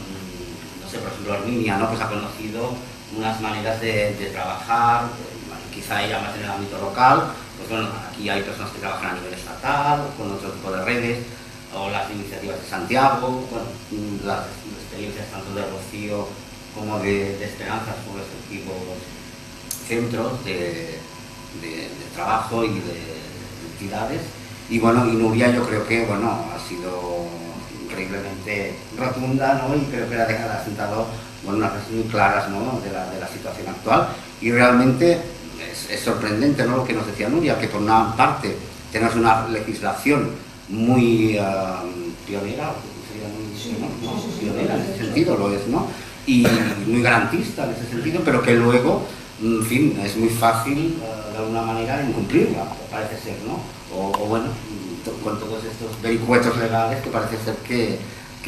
no sé, por ejemplo, Arminia, ¿no? Pues ha conocido unas maneras de trabajar, quizá ella más en el ámbito local, pues bueno, aquí hay personas que trabajan a nivel estatal, con otro tipo de redes, o las iniciativas de Santiago, bueno, las experiencias tanto de Rocío como de Esperanza sobre respectivos centros de trabajo y de entidades. Y bueno, y Nuria yo creo que bueno, ha sido increíblemente rotunda, ¿no? Y creo que ha sentado unas bases muy claras, ¿no? de la situación actual. Y realmente es sorprendente, ¿no? Lo que nos decía Nuria, que por una parte tenemos una legislación muy pionera, pionera en ese sentido, lo es, ¿no? Y muy garantista en ese sentido, pero que luego, en fin, es muy fácil de alguna manera incumplirla, parece ser, ¿no? O bueno, con todos estos vericuetos legales que parece ser que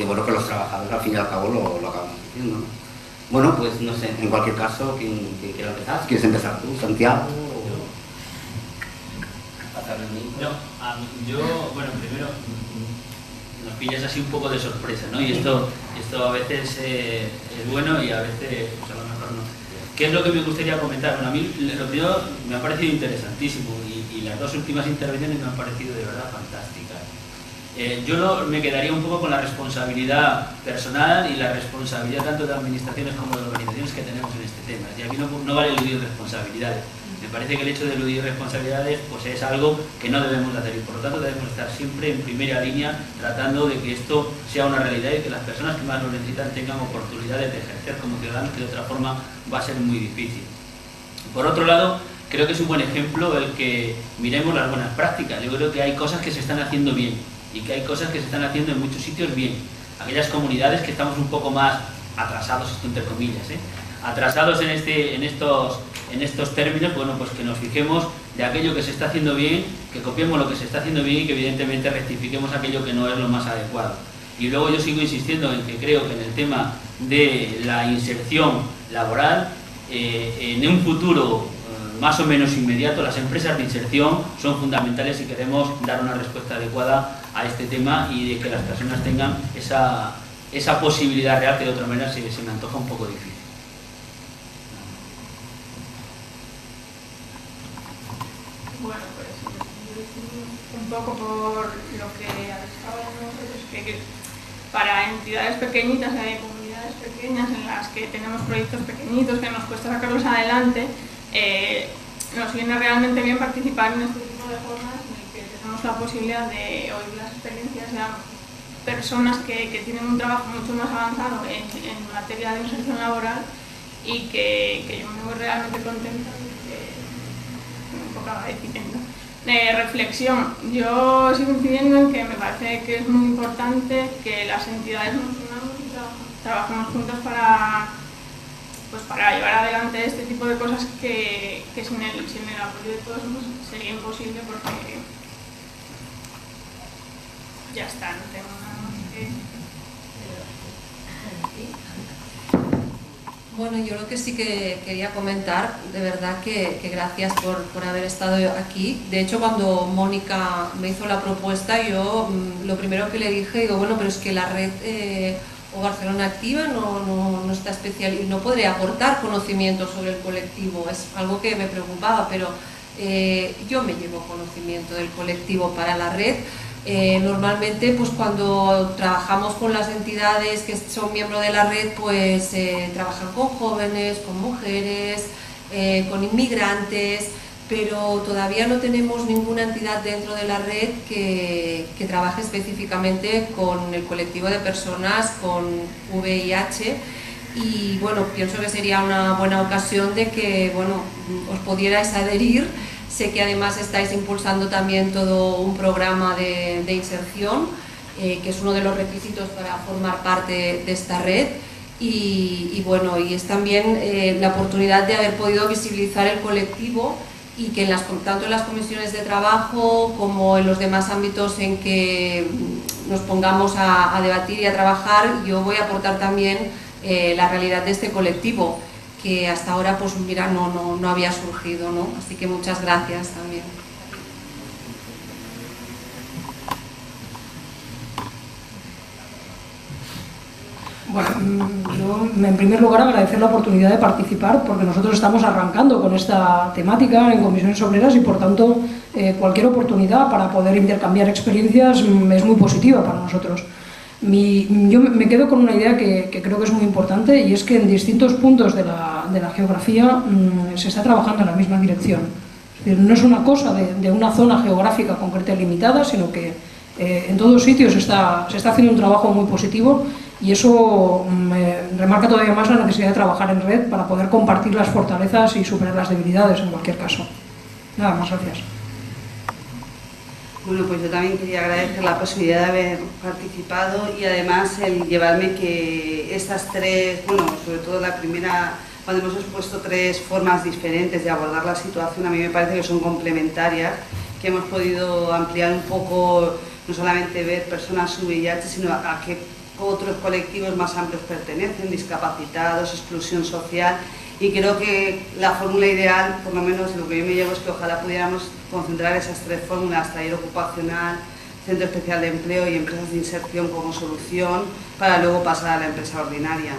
bueno, que los trabajadores al fin y al cabo lo acaban haciendo, ¿no? Bueno, pues no sé, en cualquier caso, ¿quién quiere empezar? ¿Quieres empezar tú, Santiago? Yo, bueno, primero nos pillas así un poco de sorpresa, ¿no? Y esto a veces es bueno y a veces pues a lo mejor no. ¿Qué es lo que me gustaría comentar? Bueno, a mí lo primero me ha parecido interesantísimo y las dos últimas intervenciones me han parecido de verdad fantásticas. Yo me quedaría un poco con la responsabilidad personal y la responsabilidad tanto de administraciones como de organizaciones que tenemos en este tema. Y aquí no vale eludir responsabilidades. Me parece que el hecho de eludir responsabilidades pues es algo que no debemos de hacer y por lo tanto debemos estar siempre en primera línea tratando de que esto sea una realidad y que las personas que más lo necesitan tengan oportunidades de ejercer como ciudadanos, que de otra forma va a ser muy difícil. Por otro lado, creo que es un buen ejemplo el que miremos las buenas prácticas. Yo creo que hay cosas que se están haciendo bien y que hay cosas que se están haciendo en muchos sitios bien. Aquellas comunidades que estamos un poco más atrasados, esto entre comillas, atrasados en estos términos, bueno, pues que nos fijemos de aquello que se está haciendo bien, que copiemos lo que se está haciendo bien y que evidentemente rectifiquemos aquello que no es lo más adecuado. Y luego yo sigo insistiendo en que creo que en el tema de la inserción laboral, en un futuro más o menos inmediato. Las empresas de inserción son fundamentales si queremos dar una respuesta adecuada a este tema y de que las personas tengan esa posibilidad real, que de otra manera se me antoja un poco difícil. Bueno, pues un poco por lo que hablábamos, es que para entidades pequeñitas, comunidades pequeñas en las que tenemos proyectos pequeñitos que nos cuesta sacarlos adelante, nos viene realmente bien participar en este tipo de formas en el que tenemos la posibilidad de oír las experiencias de personas que tienen un trabajo mucho más avanzado en materia de inserción laboral y que yo me voy realmente contenta y un poco agradecimiento. Reflexión. Yo sigo incidiendo en que me parece que es muy importante que las entidades nos unamos y trabajemos juntas para llevar adelante este tipo de cosas que sin el apoyo de todos sería imposible, porque ya está, no tengo nada más que... Bueno, yo lo que sí que quería comentar, de verdad que gracias por haber estado aquí. De hecho, cuando Mónica me hizo la propuesta, yo lo primero que le dije, digo, bueno, pero es que la red o Barcelona Activa no está especial y no podré aportar conocimiento sobre el colectivo. Es algo que me preocupaba, pero yo me llevo conocimiento del colectivo para la red. Normalmente, pues cuando trabajamos con las entidades que son miembros de la red, pues trabajan con jóvenes, con mujeres, con inmigrantes, pero todavía no tenemos ninguna entidad dentro de la red que trabaje específicamente con el colectivo de personas con VIH. Y bueno, pienso que sería una buena ocasión de que, bueno, os pudierais adherir. Sé que además estáis impulsando también todo un programa de inserción, que es uno de los requisitos para formar parte de esta red. Y bueno, y es también la oportunidad de haber podido visibilizar el colectivo y que tanto en las comisiones de trabajo como en los demás ámbitos en que nos pongamos a debatir y a trabajar, yo voy a aportar también la realidad de este colectivo, que hasta ahora pues mira no había surgido, ¿no? Así que muchas gracias también. Bueno, yo en primer lugar agradecer la oportunidad de participar, porque nosotros estamos arrancando con esta temática en comisiones obreras y por tanto cualquier oportunidad para poder intercambiar experiencias es muy positiva para nosotros. Yo me quedo con una idea que creo que es muy importante, y es que en distintos puntos de la geografía se está trabajando en la misma dirección. Es decir, no es una cosa de una zona geográfica concreta y limitada, sino que en todos sitios se está haciendo un trabajo muy positivo, y eso remarca todavía más la necesidad de trabajar en red para poder compartir las fortalezas y superar las debilidades en cualquier caso. Nada más, gracias. Bueno, pues yo también quería agradecer la posibilidad de haber participado y además el llevarme que estas tres, bueno, sobre todo la primera, cuando hemos expuesto tres formas diferentes de abordar la situación, a mí me parece que son complementarias, que hemos podido ampliar un poco, no solamente ver personas VIH, sino a qué otros colectivos más amplios pertenecen, discapacitados, exclusión social. Y creo que la fórmula ideal, por lo menos lo que yo me llevo, es que ojalá pudiéramos concentrar esas tres fórmulas: taller ocupacional, centro especial de empleo y empresas de inserción como solución, para luego pasar a la empresa ordinaria.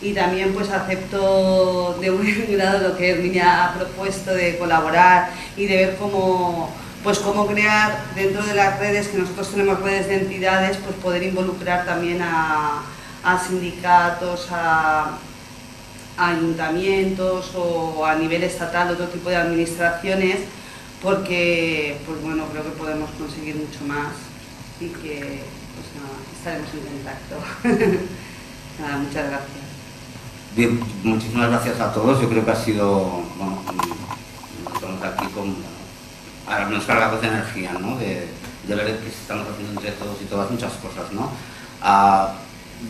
Y también pues acepto de un grado lo que Herminia ha propuesto de colaborar y de ver cómo crear dentro de las redes, que nosotros tenemos redes de entidades, pues poder involucrar también a sindicatos, a ayuntamientos o a nivel estatal, otro tipo de administraciones, porque pues bueno, creo que podemos conseguir mucho más y que pues nada, estaremos en contacto. Nada, muchas gracias. Bien, muchísimas gracias a todos. Yo creo que ha sido, bueno, estamos aquí con, ahora nos cargamos de energía, ¿no? De ver que estamos haciendo entre todos y todas muchas cosas, ¿no?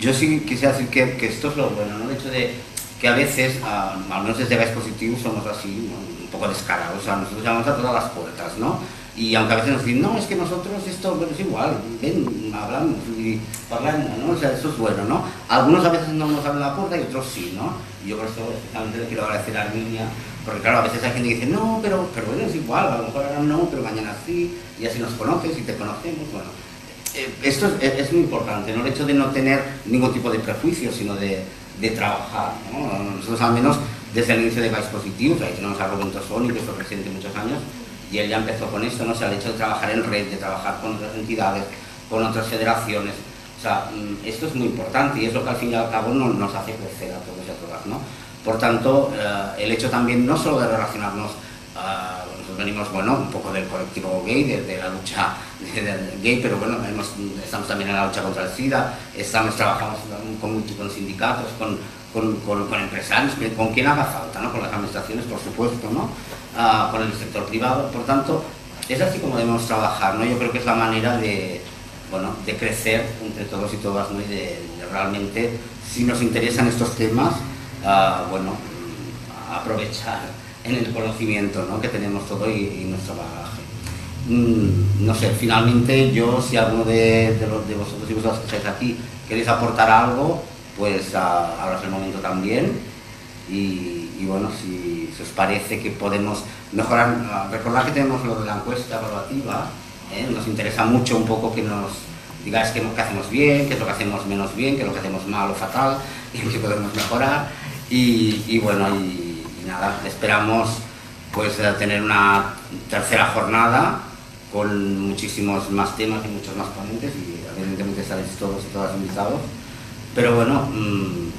Yo sí quisiera decir que esto es lo bueno, ¿no? El hecho de que a veces, al menos desde Baix Positiu, somos así, ¿no? Un poco descarados, o sea, nosotros llamamos a todas las puertas, ¿no? Y aunque a veces nos dicen, no, es que nosotros esto bueno, es igual, ven, hablamos y hablamos, ¿no? O sea, eso es bueno, ¿no? Algunos a veces no nos abren la puerta y otros sí, ¿no? Y yo por eso especialmente le quiero agradecer a Herminia Porque claro, a veces hay gente que dice, no, pero bueno, es igual, a lo mejor ahora no, pero mañana sí, y así nos conoces y te conocemos, bueno. Esto es muy importante, ¿no? El hecho de no tener ningún tipo de prejuicio, sino de trabajar, ¿no? Nosotros al menos desde el inicio de Vice Positivos, ahí tenemos a Rubén Tosoni, que fue presidente muchos años, y él ya empezó con esto, ¿no? O sea, el hecho de trabajar en red, de trabajar con otras entidades, con otras federaciones, o sea, esto es muy importante y es lo que al fin y al cabo nos hace crecer a todos y a todas, ¿no? Por tanto, el hecho también no solo de relacionarnos, nosotros venimos, bueno, un poco del colectivo gay, de la lucha gay, pero bueno, estamos también en la lucha contra el SIDA, trabajamos con sindicatos, con empresarios, con quien haga falta, ¿no? Con las administraciones, por supuesto, ¿no? Con el sector privado, por tanto, es así como debemos trabajar, ¿no? Yo creo que es la manera de crecer entre todos y todas, ¿no? Y de realmente, si nos interesan estos temas, aprovechar en el conocimiento, ¿no? Que tenemos todo y nuestro bagaje. No sé, finalmente yo, si alguno de vosotros y vosotras que estáis aquí queréis aportar algo, pues ahora es el momento también. Y bueno, si os parece que podemos mejorar, recordad que tenemos lo de la encuesta evaluativa, nos interesa mucho un poco que nos digáis qué es lo que hacemos bien, qué es lo que hacemos menos bien, qué es lo que hacemos mal o fatal, y qué podemos mejorar. Y bueno, y nada, esperamos pues tener una tercera jornada con muchísimos más temas y muchos más ponentes, y evidentemente estaréis todos y todas invitados. Pero bueno,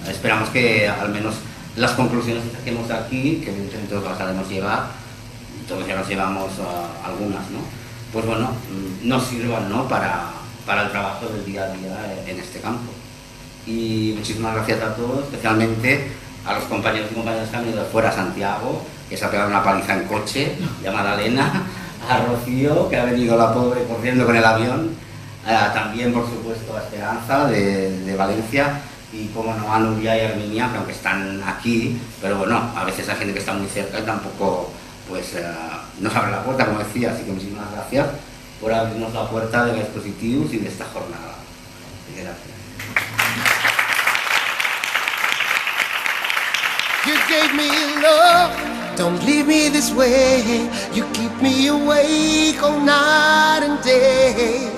esperamos que al menos las conclusiones que saquemos de aquí, que evidentemente todos las haremos llevar, todos ya nos llevamos algunas, ¿no? Pues bueno, nos sirvan, ¿no? para el trabajo del día a día en este campo. Y muchísimas gracias a todos, especialmente a los compañeros y compañeras que han venido de fuera, a Santiago, que se ha pegado una paliza en coche, y a Magdalena, a Rocío, que ha venido la pobre corriendo con el avión, también por supuesto a Esperanza de Valencia, y como no a Nuria y a Arminia, que aunque están aquí, pero bueno, a veces hay gente que está muy cerca y tampoco pues nos abre la puerta, como decía, así que muchísimas gracias por abrirnos la puerta de los dispositivos y de esta jornada. Gracias. You gave me love, don't leave me this way. You keep me awake all night and day.